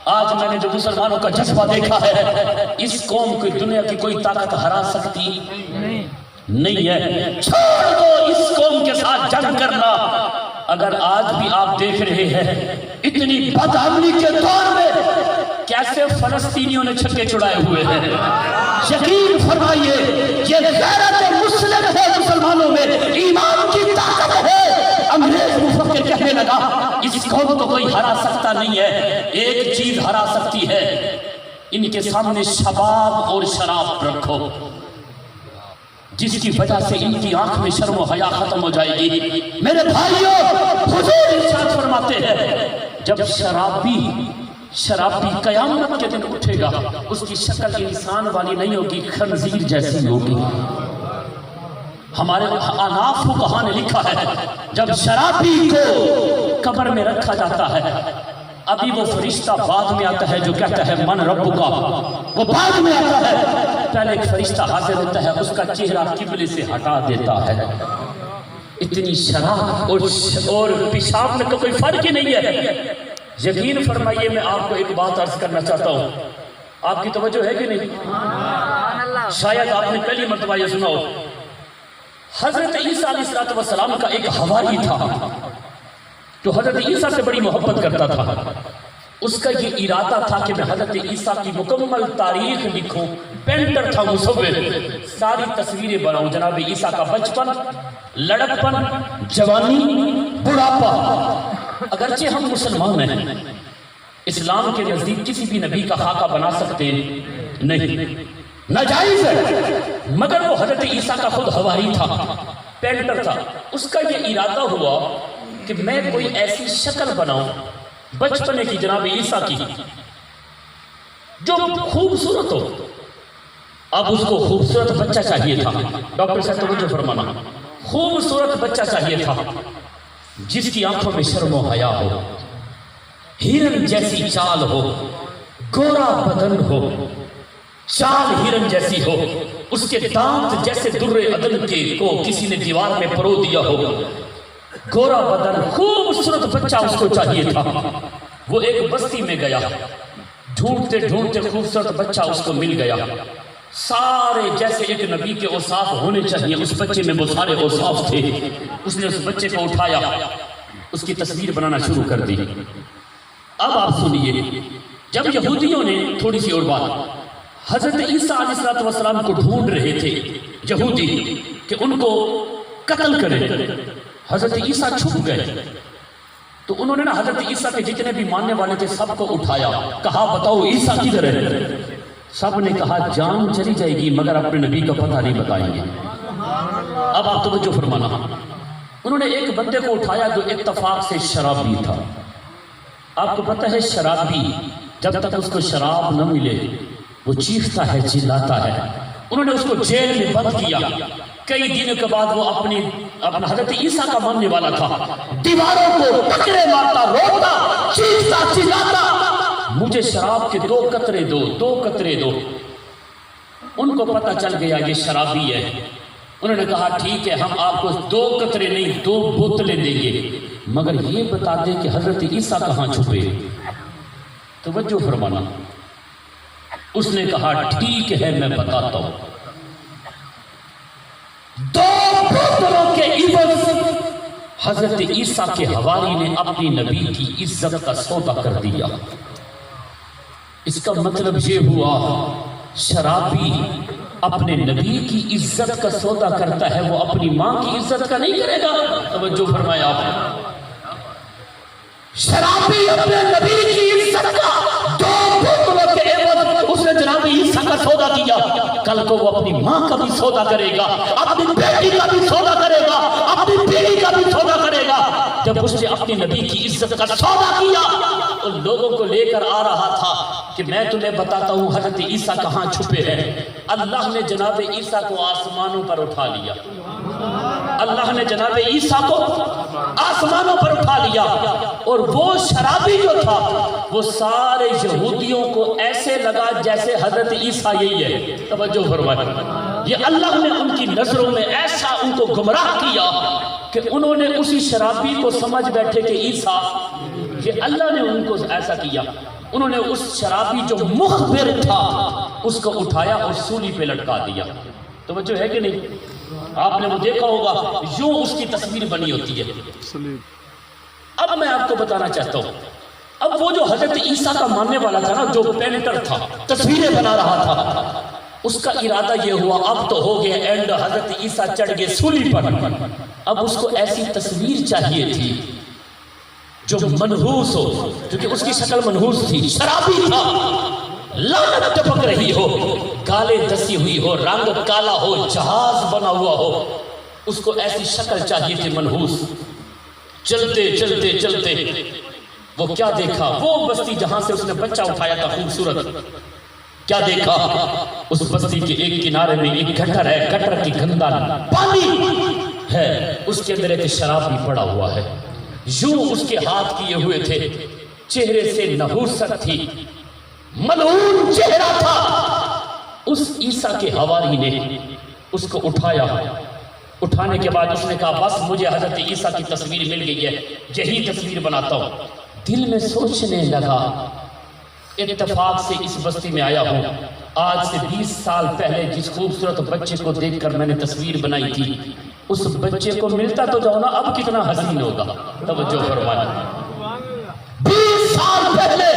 آج میں نے جو مسلمانوں کا جذبہ دیکھا ہے، اس قوم کو دنیا کی کوئی طاقت ہرا سکتی نہیں ہے، چھوڑ دو اس قوم کے ساتھ جنگ کرنا۔ اگر آج بھی آپ دیکھ رہے ہیں اتنی بدعملی کے دور میں کیسے فلسطینیوں نے چھکے چھڑائے ہوئے ہیں، یقین فرمائیے یہ غیرت مسلم ہے، مسلمانوں میں ایمان کی طاقت ہے۔ انگریز مفکر کہنے لگا اس قوم کو کوئی ہرا سکتا نہیں ہے، ایک چیز ہرا سکتی ہے، ان کے سامنے شباب اور شراب رکھو، جس کی وجہ سے ان کی آنکھ میں شرم و حیا ختم ہو جائے گی۔ میرے بھائیوں، حضور ارشاد فرماتے ہیں جب شرابی قیامت کے دن اٹھے گا، اس کی شکل انسان والی نہیں ہوگی، خنزیر جیسی ہوگی۔ ہمارے اناف فقہا نے لکھا ہے جب شرابی کو قبر میں رکھا جاتا ہے، ابھی وہ فرشتہ بعد میں آتا ہے جو کہتا ہے من رب کا، وہ بعد میں آتا ہے، پہلے ایک فرشتہ حاضر ہوتا ہے، اس کا چہرہ قبلے سے ہٹا دیتا ہے۔ اتنی شراب اور پیشاب میں تو کوئی فرق ہی نہیں ہے۔ یقین فرمائیے، میں آپ کو ایک بات عرض کرنا چاہتا ہوں، آپ کی توجہ ہے کہ نہیں؟ شاید آپ نے پہلی مرتبہ یہ سنا ہو، حضرت عیسیٰ علیہ السلام کا ایک حواری تھا جو حضرت عیسیٰ سے بڑی محبت کرتا تھا۔ اس کا یہ ارادہ تھا کہ میں حضرت عیسیٰ کی مکمل تاریخ لکھوں، پینٹر تھا، مصور، ساری تصویریں بناؤں، جناب عیسیٰ کا بچپن، لڑکپن، جوانی، بڑھاپا۔ اگرچہ ہم مسلمان ہیں، اسلام کے نزدیک کسی بھی نبی کا خاکہ بنا سکتے نہیں، ناجائز ہے، مگر وہ حضرت عیسیٰ کا خود حواری تھا، پینٹر تھا۔ اس کا یہ ارادہ ہوا کہ میں کوئی ایسی شکل بناؤں بچپنے کی جناب عیسیٰ کی جو خوبصورت ہو۔ اب اس کو خوبصورت بچہ چاہیے تھا، ڈاکٹر صاحب توجہ فرمانا، خوبصورت بچہ چاہیے تھا جس کی آنکھوں میں شرم و حیا ہو، ہرن جیسی چال ہو، گورا بدن ہو، چال ہرن جیسی ہو، اس کے دانت جیسے در عدن کے کو کسی نے دیوار میں پرو دیا ہو، گورا بدن، خوبصورت بچہ اس کو چاہیے تھا۔ وہ ایک بستی میں گیا، ڈھونڈتے ڈھونڈتے خوبصورت بچہ اس کو مل گیا، سارے جیسے ایک نبی کے اوصاف ہونے چاہیے اس بچے میں وہ سارے اوصاف تھے۔ اس نے اس بچے کو اٹھایا، اس کی تصویر بنانا شروع کر دی۔ اب آپ سنیے، جب یہودیوں نے، تھوڑی سی اور بات، حضرت عیسیٰ علیہ السلام کو ڈھونڈ رہے تھے یہودی کہ ان کو قتل کریں، حضرت عیسیٰ چھپ گئے، تو انہوں نے حضرت عیسیٰ کے جتنے بھی ماننے والے تھے سب کو اٹھایا، کہا بتاؤ عیسیٰ کدھر ہے؟ سب نے کہا جان چلی جائے گی مگر اپنے نبی کا پتہ نہیں بتائیں گے۔ اب آپ توجہ فرمانا، انہوں نے ایک بندے کو اٹھایا جو اتفاق سے شرابی تھا۔ آپ کو پتہ ہے شرابی جب تک اس کو شراب نہ ملے وہ چیختا ہے، چلاتا ہے۔ انہوں نے اس کو جیل میں بند کیا، کئی دنوں کے بعد وہ اپنا حضرت عیسیٰ کا ماننے والا تھا، دیواروں کو ٹکرے مارتا، روتا، چیختا، چلاتا، مجھے شراب کے 2 قطرے دو، 2 قطرے دو۔ ان کو پتہ چل گیا یہ شرابی ہے۔ انہوں نے کہا ٹھیک ہے، ہم آپ کو 2 قطرے نہیں 2 بوتلیں دیں گے، مگر یہ بتا دیں کہ حضرت عیسیٰ کہاں چھپے۔ توجہ فرمانا، اس نے کہا ٹھیک ہے میں بتاتا ہوں۔ 2 بوتلوں کے عوض حضرت عیسیٰ کے حواری نے اپنی نبی کی عزت کا سودا کر دیا۔ اس کا مطلب یہ ہوا شرابی اپنے نبی کی عزت کا سودا کرتا ہے، وہ اپنی ماں کی عزت کا نہیں کرے گا۔ توجہ فرمایا آپ نے، شرابی اپنے نبی کی عزت کا 2 بوتلوں کے عوض اس نے جناب عیسیٰ کا سودا کیا۔ کل کل کو وہ اپنی ماں کا بھی سودا کرے گا، اپنی بیٹی کا بھی سودا کرے گا، اپنی بیوی کا بھی سودا کرے گا۔ جب اس نے اپنے نبی کی عزت کا سودا کیا، ان لوگوں کو لے کر آ رہا تھا کہ میں تمہیں بتاتا ہوں حضرت عیسیٰ کہاں چھپے ہیں۔ اللہ نے جناب عیسیٰ کو آسمانوں پر اٹھا لیا، اللہ نے جناب عیسیٰ کو آسمانوں پر اٹھا لیا، اور وہ شرابی جو تھا وہ سارے یہودیوں کو ایسے لگا جیسے حضرت عیسیٰ یہی ہے۔ توجہ فرمائیں، یہ اللہ نے ان کی نظروں میں ایسا ان کو گمراہ کیا کہ انہوں نے اسی شرابی کو سمجھ بیٹھے کہ عیسیٰ، یہ اللہ نے ان کو ایسا کیا۔ انہوں نے اس شرابی جو مخبر تھا اس کو اٹھایا اور سولی پہ لٹکا دیا۔ توجہ ہے کہ نہیں؟ آپ نے وہ دیکھا ہوگا، یوں اس کی تصویر بنی ہوتی ہے۔ اب میں آپ کو بتانا چاہتا ہوں، اب وہ جو حضرت عیسیٰ کا ماننے والا تھا نا، جو پینٹر تھا، تصویریں بنا رہا تھا، اس کا ارادہ یہ ہوا اب تو ہو گیا اینڈ، حضرت عیسیٰ چڑھ گئے سولی پر، اب اس کو ایسی تصویر چاہیے تھی جو منحوس ہو، کیونکہ اس کی شکل منحوس تھی، شرابی تھا، لعنت ٹپک رہی ہو، گالیں دسی ہوئی ہو، رنگ کالا ہو، جہاز بنا ہوا ہو، اس کو ایسی شکل چاہیے تھی منحوس۔ چلتے چلتے چلتے وہ کیا دیکھا، وہ بستی جہاں سے اس نے بچہ اٹھایا تھا خوبصورت، کیا دیکھا، اس بستی کے ایک کنارے میں ایک گٹر ہے، گٹر کی گندا پانی ہے، اس کے اندر ایک شراب بھی پڑا ہوا ہے، یوں اس کے ہاتھ کیے ہوئے تھے، چہرے سے نحوست تھی، ملعون چہرہ تھا۔ اس عیسیٰ کے حواری نے اس کو اٹھایا، اٹھانے کے بعد اس نے کہا بس مجھے حضرت عیسیٰ کی تصویر مل گئی ہے، یہی تصویر بناتا ہوں۔ دل میں سوچنے لگا، اتفاق سے اس بستی میں آیا ہوں، آج سے 20 سال پہلے جس خوبصورت بچے کو دیکھ کر میں نے تصویر بنائی تھی، اس بچے کو ملتا تو جاؤ نا، اب کتنا حسین ہوگا۔ توجہ فرمائیں، 20 سال پہلے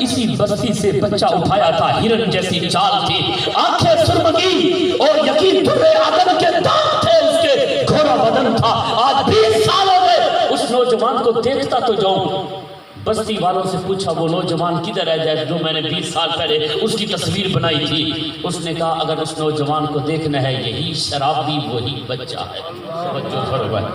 اسی بستی سے بچہ اٹھایا تھا، ہرن جیسی چال تھی، آنکھیں سرمگی اور یقین دھرے عدن کے دانت تھے، اس کے گھوڑا بدن تھا۔ آج 20 سال ہو گئے، اس نوجوان کو دیکھتا تو جاؤں۔ بستی والوں سے پوچھا وہ نوجوان کدھر ہے جو میں نے 20 سال پہلے اس کی تصویر بنائی تھی؟ اس نے کہا اگر اس نوجوان کو دیکھنا ہے، یہی شرابی وہی بچہ ہے۔ توجہ فرمائیں،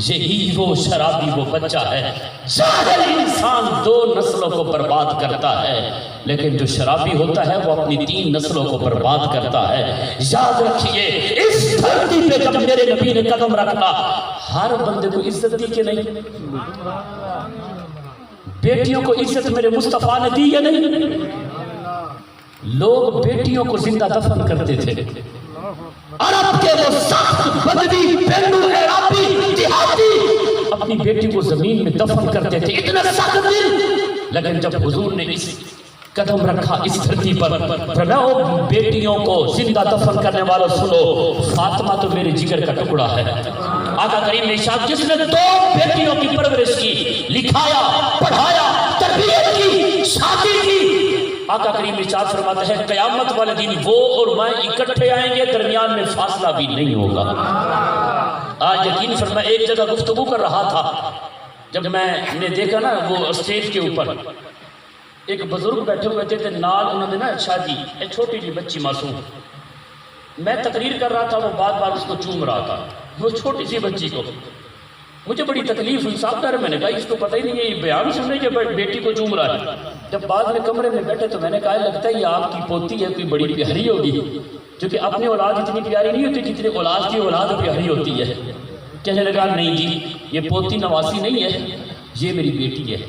یہی وہ شرابی وہ بچہ ہے۔ جاہل انسان 2 نسلوں کو برباد کرتا ہے، لیکن جو شرابی ہوتا ہے وہ اپنی 3 نسلوں کو برباد کرتا ہے۔ یاد رکھیے، اس دھرتی پہ جب میرے نبی نے قدم رکھا، ہر بندے کو عزت دی کہ نہیں؟ بیٹیوں کو عزت میرے مصطفیٰ نے دی یا نہیں؟ لوگ بیٹیوں کو زندہ دفن کرتے تھے، عرب کے وہ سخت بدوی پہلو عربی دیہاتی اپنی بیٹی کو زمین میں دفن کرتے تھے، اتنا سخت دل۔ لیکن جب حضور نے اس قدم رکھا اس دھرتی پر، فرمایا بیٹیوں کو زندہ دفن کرنے والوں سنو، فاطمہ تو میرے جگر کا ٹکڑا ہے۔ آقا کریم نے ارشاد، جس نے 2 بیٹیوں کی پرورش کی، لکھایا، پڑھایا، تربیت کی، شادی کی، آقا کریم ارشاد فرماتے ہیں قیامت والے دن وہ اور میں اکٹھے آئیں گے، درمیان میں فاصلہ بھی نہیں ہوگا۔ آج یقین فرمائے، ایک جگہ گفتگو کر رہا تھا، جب میں نے دیکھا نا وہ اسٹیج کے اوپر ایک بزرگ بیٹھے ہوئے تھے، نال انہوں نے نا شادی، ایک چھوٹی جی بچی معصوم، میں تقریر کر رہا تھا، وہ بار بار اس کو چوم رہا تھا، وہ چھوٹی سی بچی کو۔ مجھے بڑی تکلیف ہوئی، صاحب کر میں نے کہا اس کو پتہ ہی نہیں ہے یہ بیان سننے کے بیٹی کو چوم رہا ہے۔ جب بعد میں کمرے میں بیٹھے تو میں نے کہا لگتا ہے یہ آپ کی پوتی ہے، کوئی بڑی پیاری ہوگی، کیونکہ اپنی اولاد اتنی پیاری نہیں ہوتی جتنی اولاد کی اولاد پیاری ہوتی ہے۔ کہنے لگا نہیں جی یہ پوتی نواسی نہیں ہے، یہ میری بیٹی ہے،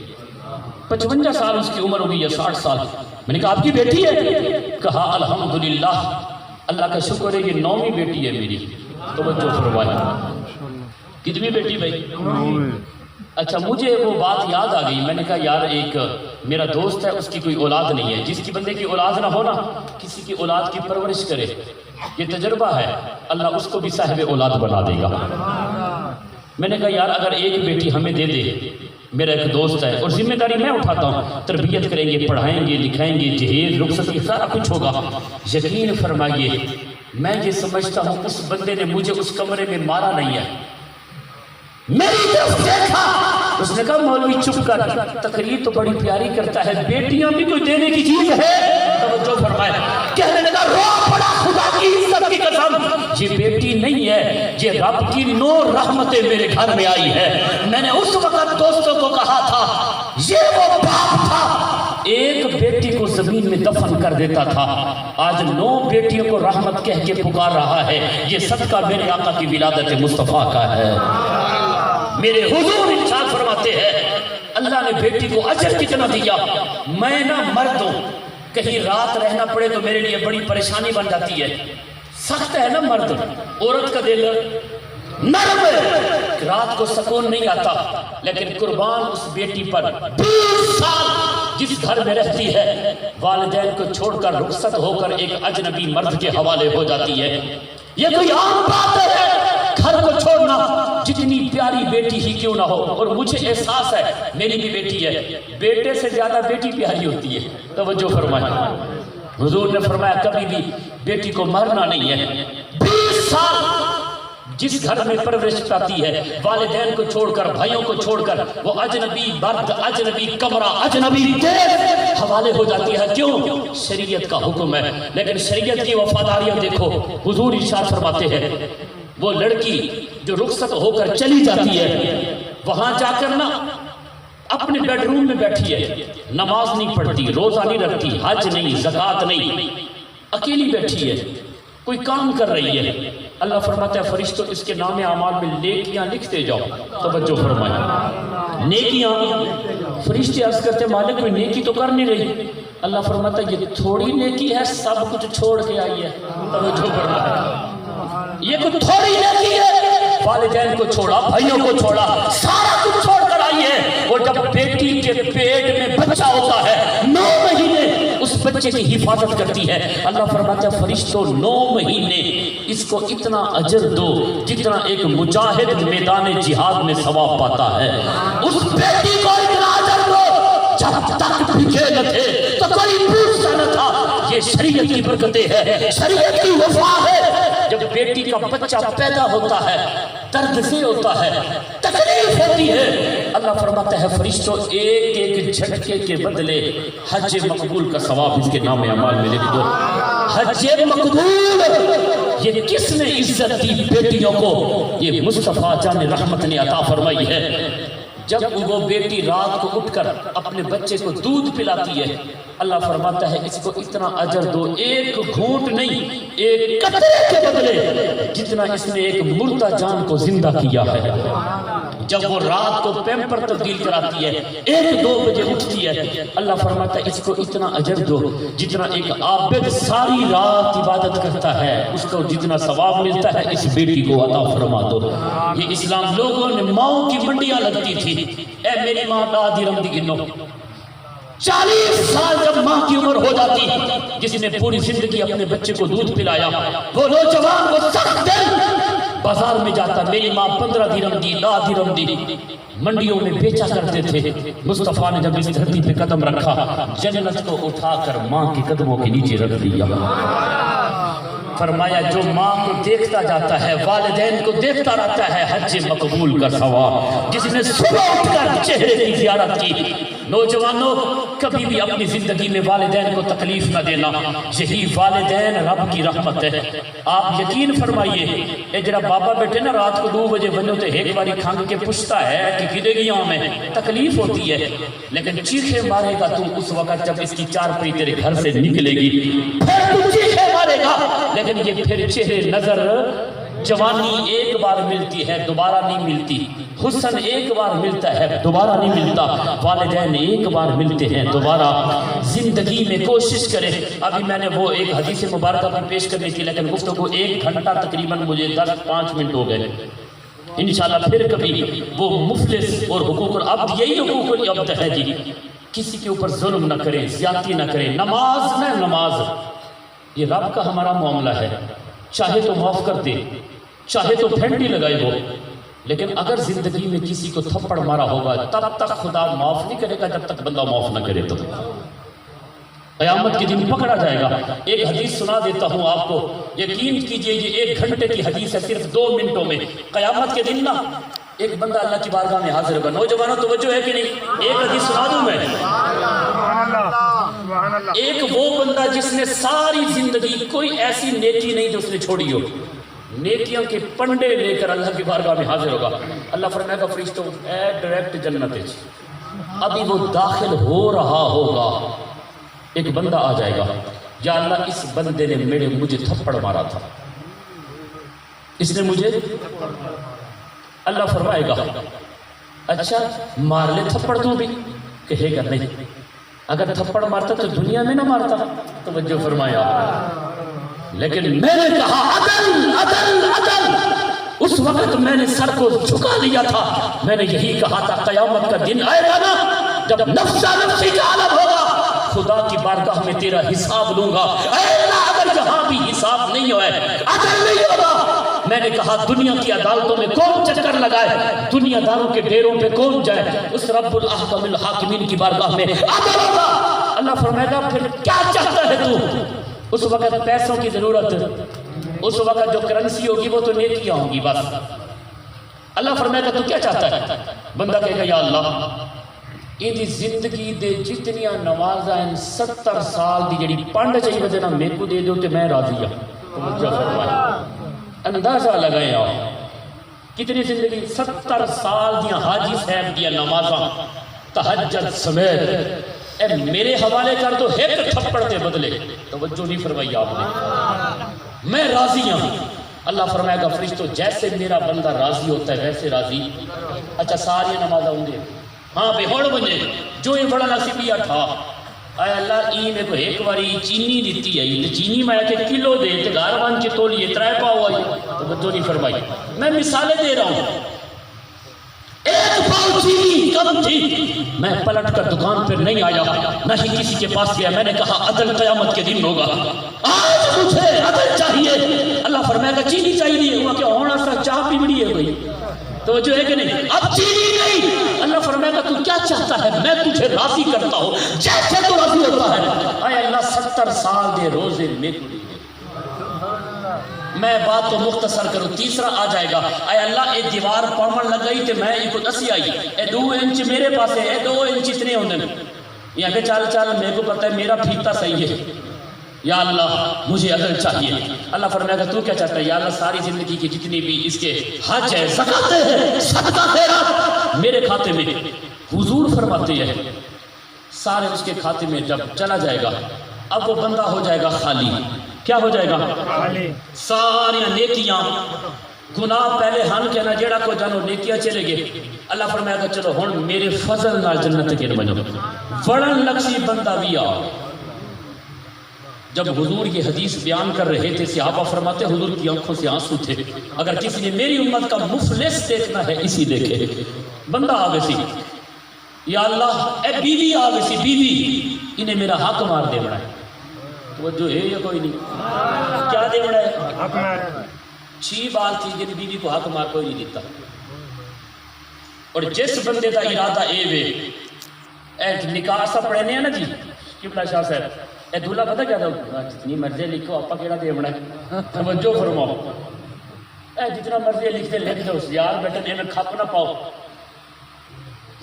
55 سال اس کی عمر ہوگی یا 60 سال۔ میں نے کہا آپ کی بیٹی ہے؟ کہا الحمدللہ، اللہ کا شکر ہے یہ 9ویں بیٹی ہے میری۔ توجہ فرمائیں، کتنی بیٹی بھائی؟ اچھا مجھے وہ بات یاد آ گئی، میں نے کہا یار ایک میرا دوست ہے اس کی کوئی اولاد نہیں ہے، جس کی بندے کی اولاد نہ ہو نا، کسی کی اولاد کی پرورش کرے، یہ تجربہ ہے، اللہ اس کو بھی صاحب اولاد بنا دے گا۔ میں نے کہا یار اگر ایک بیٹی ہمیں دے دے، میرا ایک دوست ہے اور ذمہ داری میں اٹھاتا ہوں، تربیت کریں گے، پڑھائیں گے، لکھائیں گے، جہیز رخصتی سارا کچھ ہوگا۔ یقین فرمائیے میں یہ سمجھتا ہوں اس بندے نے مجھے اس کمرے میں مارا نہیں ہے، میری طرف دیکھا، اس نے کہا مولوی چپ کر، تقریر تو بڑی پیاری کرتا ہے، بیٹیاں بھی کوئی دینے کی چیز ہے۔ توجہ فرمائے، کہنے لگا رو پڑا خدا کی عزت کی قسم یہ بیٹی نہیں ہے، یہ رب کی 9 رحمتیں میرے گھر میں آئی ہے۔ میں نے اس وقت دوستوں کو کہا تھا یہ وہ باپ تھا ایک بیٹی کو زمین میں دفن کر دیتا تھا، آج 9 بیٹیوں کو رحمت کہہ کے پکار رہا ہے۔ یہ صدقہ میرے آقا کی ولادت مصطفیٰ کا ہے۔ میرے حضور ارشاد فرماتے ہیں اللہ نے بیٹی کو اجر کتنا دیا۔ میں نہ مرد ہوں، کہیں رات رہنا پڑے تو میرے لیے بڑی پریشانی بن جاتی ہے، سخت ہے نا مرد، عورت کا دل نرم ہے، رات کو سکون نہیں آتا، لیکن قربان اس بیٹی پر 20 سال جس گھر میں رہتی ہے والدین کو چھوڑ کر رخصت ہو کر ایک اجنبی مرد کے حوالے ہو جاتی ہے۔ یہ کوئی عام بات ہے گھر کو چھوڑنا، جتنی پیاری بیٹی ہی کیوں نہ ہو۔ اور مجھے احساس ہے میری بھی بیٹی ہے، بیٹے سے زیادہ بیٹی پیاری ہوتی ہے۔ توجہ فرمائیں، حضور نے فرمایا کبھی بھی بیٹی کو مرنا نہیں ہے۔ 20 سال جس گھر میں پرورش پاتی ہے، والدین کو چھوڑ کر، بھائیوں کو چھوڑ کر، وہ اجنبی برد، اجنبی کمرہ، اجنبی دیش حوالے ہو جاتی ہے۔ کیوں؟ شریعت کا حکم ہے۔ لیکن شریعت کی وفاداریاں دیکھو، حضور ارشاد فرماتے ہیں وہ لڑکی جو رخصت ہو کر چلی جاتی ہے، وہاں جا کر نا اپنے بیڈ روم میں بیٹھی ہے، نماز نہیں پڑھتی، روزہ نہیں رکھتی، حج نہیں، زکوٰۃ نہیں، اکیلی بیٹھی ہے، کوئی کام کر رہی ہے۔ اللہ فرماتا ہے فرشتوں اس کے نام اعمال میں نیکیاں لکھتے جاؤ۔ توجہ فرمائیں، نیکیاں، فرشتے عرض کرتے مالک کوئی نیکی تو کر نہیں رہی۔ اللہ فرماتا ہے یہ تھوڑی نیکی ہے، سب کچھ چھوڑ کے آئی ہے۔ توجہ فرمائیں، یہ کوئی تھوڑی نیکی ہے، والدین کو چھوڑا، بھائیوں کو چھوڑا، سارا کچھ چھوڑ کر آئی ہے۔ اور جب بیٹی کے پیٹ میں بچہ ہوتا ہے 9 مہینے اس بچے کی حفاظت کرتی ہے، اللہ فرماتا ہے فرشتوں 9 مہینے اس کو اتنا اجر دو جتنا ایک مجاہد میدان جہاد میں ثواب پاتا ہے۔ اس بیٹی کو اتنا اجر دو، جب تک بھیجے نہ تھے تو کوئی پوچھتا نہ تھا۔ یہ شریعت کی برکتیں ہے، شریعت کی وفا ہے۔ جب بیٹی کا بچہ پیدا ہوتا ہے درد سے ہوتا ہے، تکلیف ہوتی ہے، اللہ فرماتا ہے فرشتوں ایک ایک جھٹکے کے بدلے حج مقبول کا ثواب اس کے نام اعمال میں لکھ دو۔ حج مقبول، یہ کس نے عزت دی بیٹیوں کو؟ یہ مصطفیٰ جان رحمت نے عطا فرمائی ہے۔ جب وہ بیٹی رات کو اٹھ کر اپنے بچے کو دودھ پلاتی ہے، اللہ فرماتا ہے اس کو اتنا اجر دو، ایک گھونٹ نہیں، ایک قطرے کے بدلے جتنا اس نے ایک مردہ جان کو زندہ کیا ہے۔ جب وہ رات کو پیمپر تبدیل کراتی ہے، 1-2 بجے اٹھتی ہے، اللہ فرماتا ہے اس کو اتنا اجر دو جتنا ایک عابد ساری رات عبادت کرتا ہے اس کو جتنا ثواب ملتا ہے، اس بیٹی کو عطا فرما دو۔ یہ اسلام لوگوں نے ماؤں کی منڈیاں لگتی تھی، اے میری ماں لا درم دی گنو، 40 سال جب ماں کی عمر ہو جاتی، جس نے پوری زندگی اپنے بچے کو دودھ پلایا، وہ نوجوان وہ سخت دل بازار میں جاتا، میری ماں 15 درم دی، 10 درم دی، منڈیوں میں بیچا کرتے تھے۔ مصطفیٰ نے جب اس دھرتی پہ قدم رکھا، جنت کو اٹھا کر ماں کے قدموں کے نیچے رکھ دیا۔ فرمایا جو ماں کو دیکھتا جاتا ہے، والدین کو دیکھتا رہتا ہے، حج مقبول کا ثواب۔ جس نے صبح اٹھ کر چہرے کی زیارت کی، نوجوانوں کبھی بھی اپنی زندگی میں والدین کو تکلیف نہ دینا، یہی والدین رب کی رحمت ہے۔ آپ یقین فرمائیے اے جڑا بابا بیٹھے نا رات کو 2 بجے بنو تے ایک باری کھانگ کے پوچھتا ہے کہ کدے گیا میں، تکلیف ہوتی ہے، لیکن چیخے مارے گا تو اس وقت جب اس کی چارپائی تیرے گھر سے نکلے گی، پھر تو چیخے مارے گا، لیکن یہ پھر چہرے نظر، جوانی ایک بار ملتی ہے دوبارہ نہیں ملتی، حسن ایک بار ملتا ہے دوبارہ نہیں ملتا، والدین ایک بار ملتے ہیں دوبارہ زندگی میں کوشش کرے۔ ابھی میں نے وہ ایک حدیث مبارکہ بھی پیش کرنی تھی، لیکن گفتگو 1 گھنٹہ تقریباً مجھے 10-5 منٹ ہو گئے۔ انشاءاللہ پھر کبھی وہ مفلس اور حقوق العبد، یہی حقوق العبد ہے جی، کسی کے اوپر ظلم نہ کریں، زیادتی نہ کریں، نماز میں نماز، یہ رب کا ہمارا معاملہ ہے، چاہے تو معاف کر دے، چاہے تو پھینٹی لگائے ہو، لیکن اگر زندگی میں کسی کو تھپڑ مارا ہوگا تب تک خدا معاف نہیں کرے گا جب تک بندہ معاف نہ کرے۔ تو قیامت کے دن پکڑا جائے گا۔ ایک حدیث سنا دیتا ہوں آپ کو، یقین کیجئے یہ 1 گھنٹے کی حدیث ہے، صرف 2 منٹوں میں۔ قیامت کے دن نا ایک بندہ اللہ کی بارگاہ میں حاضر ہوگا۔ نوجوانوں توجہ ہے کہ نہیں؟ ایک حدیث سنا دوں میں، ایک وہ بندہ جس نے ساری زندگی کوئی ایسی نیکی نہیں جو اس نے چھوڑی ہو، نیکیوں کے پنڈے لے کر اللہ کی بارگاہ میں حاضر ہوگا، اللہ فرمائے گا فرشتوں اے ڈائریکٹ جنت ہے، ابھی وہ داخل ہو رہا ہوگا، ایک بندہ آ جائے گا، یا اللہ اس بندے نے مجھے تھپڑ مارا تھا، اس نے مجھے، اللہ فرمائے گا اچھا مار لے تھپڑ تو بھی، کہے گا نہیں، اگر تھپڑ مارتا تو دنیا میں نہ مارتا، توجہ فرمایا، لیکن میں نے کہا عدل عدل عدل، اس وقت میں نے سر کو جھکا لیا تھا، میں نے یہی کہا تھا قیامت کا دن آئے گا نا جب نفسا نفسی کا عالم ہوگا، خدا کی بارگاہ میں تیرا حساب لوں گا، اے اللہ اگر جہاں بھی حساب نہیں ہوئے عدل نہیں ہوگا، میں نے کہا دنیا کی عدالتوں میں کون چکر لگائے، دنیا داروں کے ڈیروں پہ کون جائے، اس رب الاحکم الحاکمین کی بارگاہ میں عدل ہوگا، اللہ فرمائے گا پھر کیا چاہتا ہے تو، اس وقت پیسوں کی ضرورت، اس وقت جو کرنسی ہوگی وہ تو نیکیاں ہوں گی بس، اللہ فرمائے گا تو کیا چاہتا ہے، بندہ کہے گا یا اللہ یہ زندگی دے جتنیاں نمازاں 70 سال دی جڑی پنڈ چاہیے وجہ نہ میرے کو دے دو تو میں راضی ہوں، توجہ فرمائے، اندازہ لگائیں آپ کتنی زندگی 70 سال دیاں حاجی صاحب دیاں نمازاں تہجد سمیت، اے میرے حوالے کر دو ایک تھپڑ کے بدلے، توجہ نہیں فرمائی آپ نے، میں راضی ہوں، اللہ فرمائے گا فرشتوں جیسے میرا بندہ راضی ہوتا ہے ویسے راضی، اچھا ساری نمازاں ہوں گے، ہاں بے ہوڑ بنے جو یہ بڑا نصیبیہ تھا، اے اللہ ای میں کو ایک باری چینی دیتی ہے، تو چینی میں کہ کلو دے تو گھر بن کے تولیے 3 پاؤ آئی، توجہ نہیں فرمائی، میں مثالیں دے رہا ہوں، 1 پاؤ چینی کم تھی، میں پلٹ کر دکان پر نہیں آیا، نہ ہی کسی کے پاس گیا، میں نے کہا عدل قیامت کے دن ہوگا، آج مجھے عدل چاہیے، اللہ فرمائے گا چینی چاہیے، ہوا کہ ہونا سا چاہ پی بڑی ہے بھائی، توجہ ہے کہ نہیں، اب چینی نہیں، اللہ فرمائے گا تو کیا چاہتا ہے، میں تجھے راضی کرتا ہوں جیسے تو راضی ہوتا ہے، اے اللہ 70 سال دے روزے میں میں بات تو مختصر کروں، تیسرا آ جائے گا، اے اللہ اے دیوار پڑھن لگ گئی تو میں ایک دسی آئی، اے 2 انچ میرے پاس ہے، اے 2 انچ اتنے ہوندے ہیں، یہ کہ چل میرے کو پتہ ہے میرا پھیتا صحیح ہے، یا اللہ مجھے عدل چاہیے، اللہ فرمائے گا تو کیا چاہتا ہے، یا اللہ ساری زندگی کی جتنی بھی اس کے حج ہے زکوٰۃ ہے صدقہ خیرات میرے کھاتے میں، حضور فرماتے ہیں سارے اس کے کھاتے میں جب چلا جائے گا، اب وہ بندہ ہو جائے گا خالی، کیا ہو جائے گا خالی، ساری نیکیاں گناہ پہلے ہن کہنا جیڑا کو جانو نیکیاں چلے گئے، اللہ فرمائے گا چلو ہن میرے فضل نال جنت کے بنو، وڑن لکسی بندہ بھی آ، جب حضور یہ حدیث بیان کر رہے تھے صحابہ فرماتے حضور کی آنکھوں سے آنسو تھے، اگر کسی نے میری امت کا مفلس دیکھنا ہے اسی دیکھے، بندہ آگے سی، یا اللہ اے بیوی آگے سی، بیوی انہیں میرا حق مار دے بڑا ہے، توجہ ہے یا کوئی نہیں، کیا دے بڑا ہے حق مار، 6 بار تھی جن بیوی کو حق مار کوئی نہیں دیتا، اور جس بندے کا ارادہ اے وے اے نکاح سا پڑھنے ہیں نا جی قبلہ شاہ صاحب، اے دولہا پتہ کیا تھا جتنی مرضی لکھو آپ کیڑا دے بنا ہے، توجہ فرماؤ، اے جتنا مرضی لکھتے لکھ دو یار بیٹا نے میں کھپ نہ پاؤ،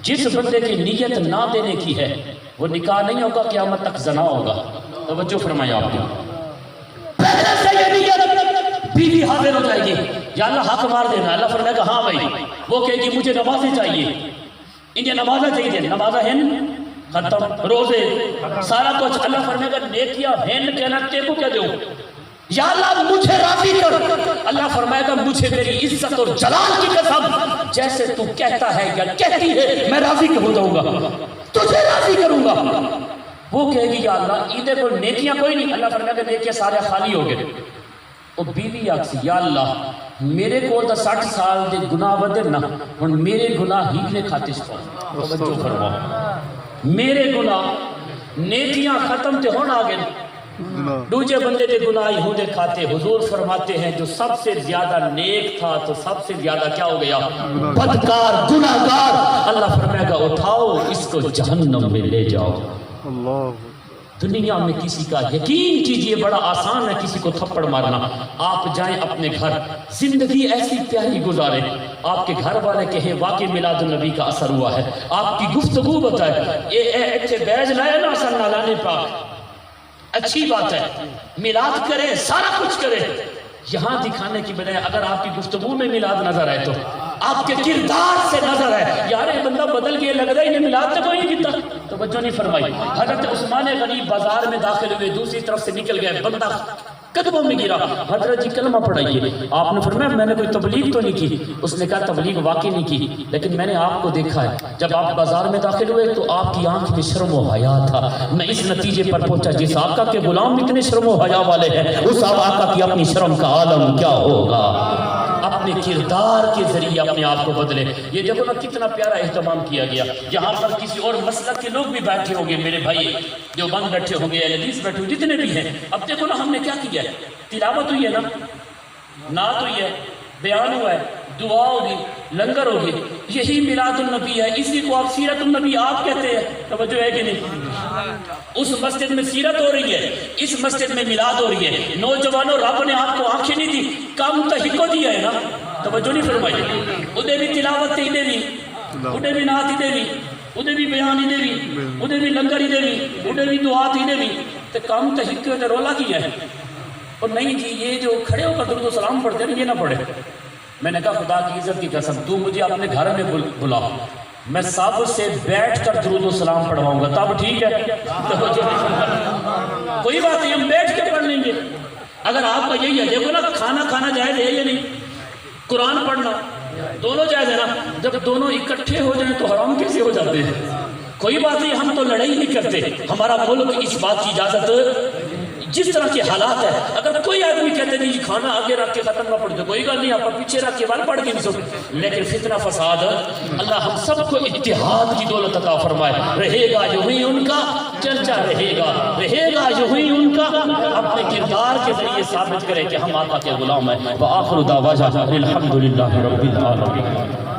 جس بندے کی نیت نہ دینے کی ہے وہ نکاح نہیں ہوگا قیامت تک زنا ہوگا، توجہ فرمایا آپ نے، پہلے سے یہ نیت بیوی حاضر ہو جائے گی، یا اللہ حق مار دینا، اللہ فرمائے گا ہاں بھائی، وہ کہے گی مجھے نمازیں چاہیے، انہیں نمازیں چاہیے، نمازیں ہیں ختم، روزے سارا کچھ، اللہ فرمائے گا نیکیاں ہیں کہنا تے کو کیا دو، یا اللہ مجھے راضی کر، اللہ فرمائے گا مجھے میری عزت اور جلال کی قسم جیسے تو کہتا ہے یا کہتی ہے میں راضی ہو جاؤں گا، تجھے راضی کروں گا، وہ کہے گی یا اللہ ایدے کو نیکیاں کوئی نہیں، اللہ فرمائے گا نیکیاں سارے خالی ہو گئے، وہ بیوی آکسی یا اللہ میرے کو تا 60 سال دے گناہ ودے نہ، ہن میرے گناہ ہی نے کھاتے شپاؤ، توجہ فرماؤ، میرے گناہ نیکیاں ختم تے ہون آگے، دوجہ بندے دے گناہی ہوں دے کھاتے، حضور فرماتے ہیں جو سب سے زیادہ نیک تھا تو سب سے زیادہ کیا ہو گیا بدکار گناہگار، اللہ فرمائے گا اٹھاؤ اس کو جہنم میں لے جاؤ، اللہ دنیا میں کسی کا یقین کیجئے بڑا آسان ہے کسی کو تھپڑ مارنا، آپ جائیں اپنے گھر زندگی ایسی پیاری گزارے، آپ کے گھر والے کہیں واقعی میلاد النبی کا اثر ہوا ہے، آپ کی گفتگو بتائے اے بیج لائے نا اثر نالانے پاک، اچھی بات ہے، میلاد کریں، سارا کچھ کریں، یہاں دکھانے کی بجائے اگر آپ کی گفتگو میں میلاد نظر آئے تو آپ کے کردار سے نظر ہے یار یہ بندہ بدل گیا، لگ رہا ہے انہیں میلاد تک کوئی نہیں کیتا، توجہ نہیں فرمائی۔ حضرت عثمان غنی بازار میں داخل ہوئے، دوسری طرف سے نکل گئے، بندہ قدموں میں گرا، حضرت جی کلمہ پڑھائیے۔ آپ نے فرمایا میں نے کوئی تبلیغ تو نہیں کی، اس نے کہا تبلیغ واقعی نہیں کی، لیکن میں نے آپ کو دیکھا ہے جب آپ بازار میں داخل ہوئے تو آپ کی آنکھ میں شرم و حیا تھا، میں اس نتیجے پر پہنچا جس آقا کے غلام اتنے شرم و حیا والے ہیں اس آقا کی اپنی شرم کا عالم کیا ہوگا۔ اپنے کردار کے ذریعے اپنے آپ کو بدلے۔ یہ دیکھو نا کتنا پیارا اہتمام کیا گیا، یہاں پر کسی اور مسلک کے لوگ بھی بیٹھے ہوں گے، میرے بھائی دیوبند بیٹھے ہوں گے، اہل حدیث بیٹھے ہوں گے، جتنے بھی ہیں۔ اب دیکھو نا ہم نے کیا کیا ہے، تلاوت ہوئی ہے نا، نعت ہوئی ہے، بیان ہوا ہے، دعا ہوگی، لنگر ہوگی، یہی میلاد النبی ہے، اسی کو آپ سیرت النبی آپ کہتے ہیں، توجہ ہے کہ نہیں؟ اس مسجد میں سیرت ہو رہی ہے، اس مسجد میں میلاد ہو رہی ہے۔ نوجوانوں رب نے آپ کو آنکھیں نہیں دی، کام تحقیق دیا ہے نا، توجہ نہیں فرمائی، انہیں بھی تلاوت تھی، انہیں بھی نعت انہیں بھی، انہیں بھی بیان انہیں بھی، انہیں بھی لنگر انہیں بھی، انہیں بھی دعات انہیں بھی، تو کام تحقیق نے رولا کیا ہے۔ اور نہیں جی یہ جو کھڑے ہو کر درود و سلام پڑھتے ہیں یہ نہ پڑھے۔ میں نے کہا خدا کی عزت کی قسم تو مجھے اپنے گھر میں بلا، میں سب سے بیٹھ کر درود و سلام پڑھواؤں گا، تب ٹھیک ہے، کوئی بات نہیں ہم بیٹھ کے پڑھ لیں گے۔ اگر آپ کا یہی ہے، دیکھو نا کھانا جائز ہے یا نہیں، قرآن پڑھنا دونوں جائز ہے نا، جب دونوں اکٹھے ہو جائیں تو حرام کیسے ہو جاتے ہیں؟ کوئی بات نہیں ہم تو لڑائی نہیں کرتے، ہمارا ملک اس بات کی اجازت جس طرح کے حالات ہے، اگر کوئی آدمی کہتے نہیں یہ کھانا آگے رکھ کے ختم نہ پڑھ دے کوئی گل نہیں، آپ پیچھے رکھ کے بال پڑھ کے نہیں سکتے، لیکن فتنہ فساد اللہ ہم سب کو اتحاد کی دولت عطا فرمائے۔ رہے گا یوں ہی ان کا چرچا، رہے گا یوں ہی ان کا، اپنے کردار کے ذریعے ثابت کرے کہ ہم آقا کے غلام ہیں۔ وآخر دعوانا الحمدللہ رب العالمین۔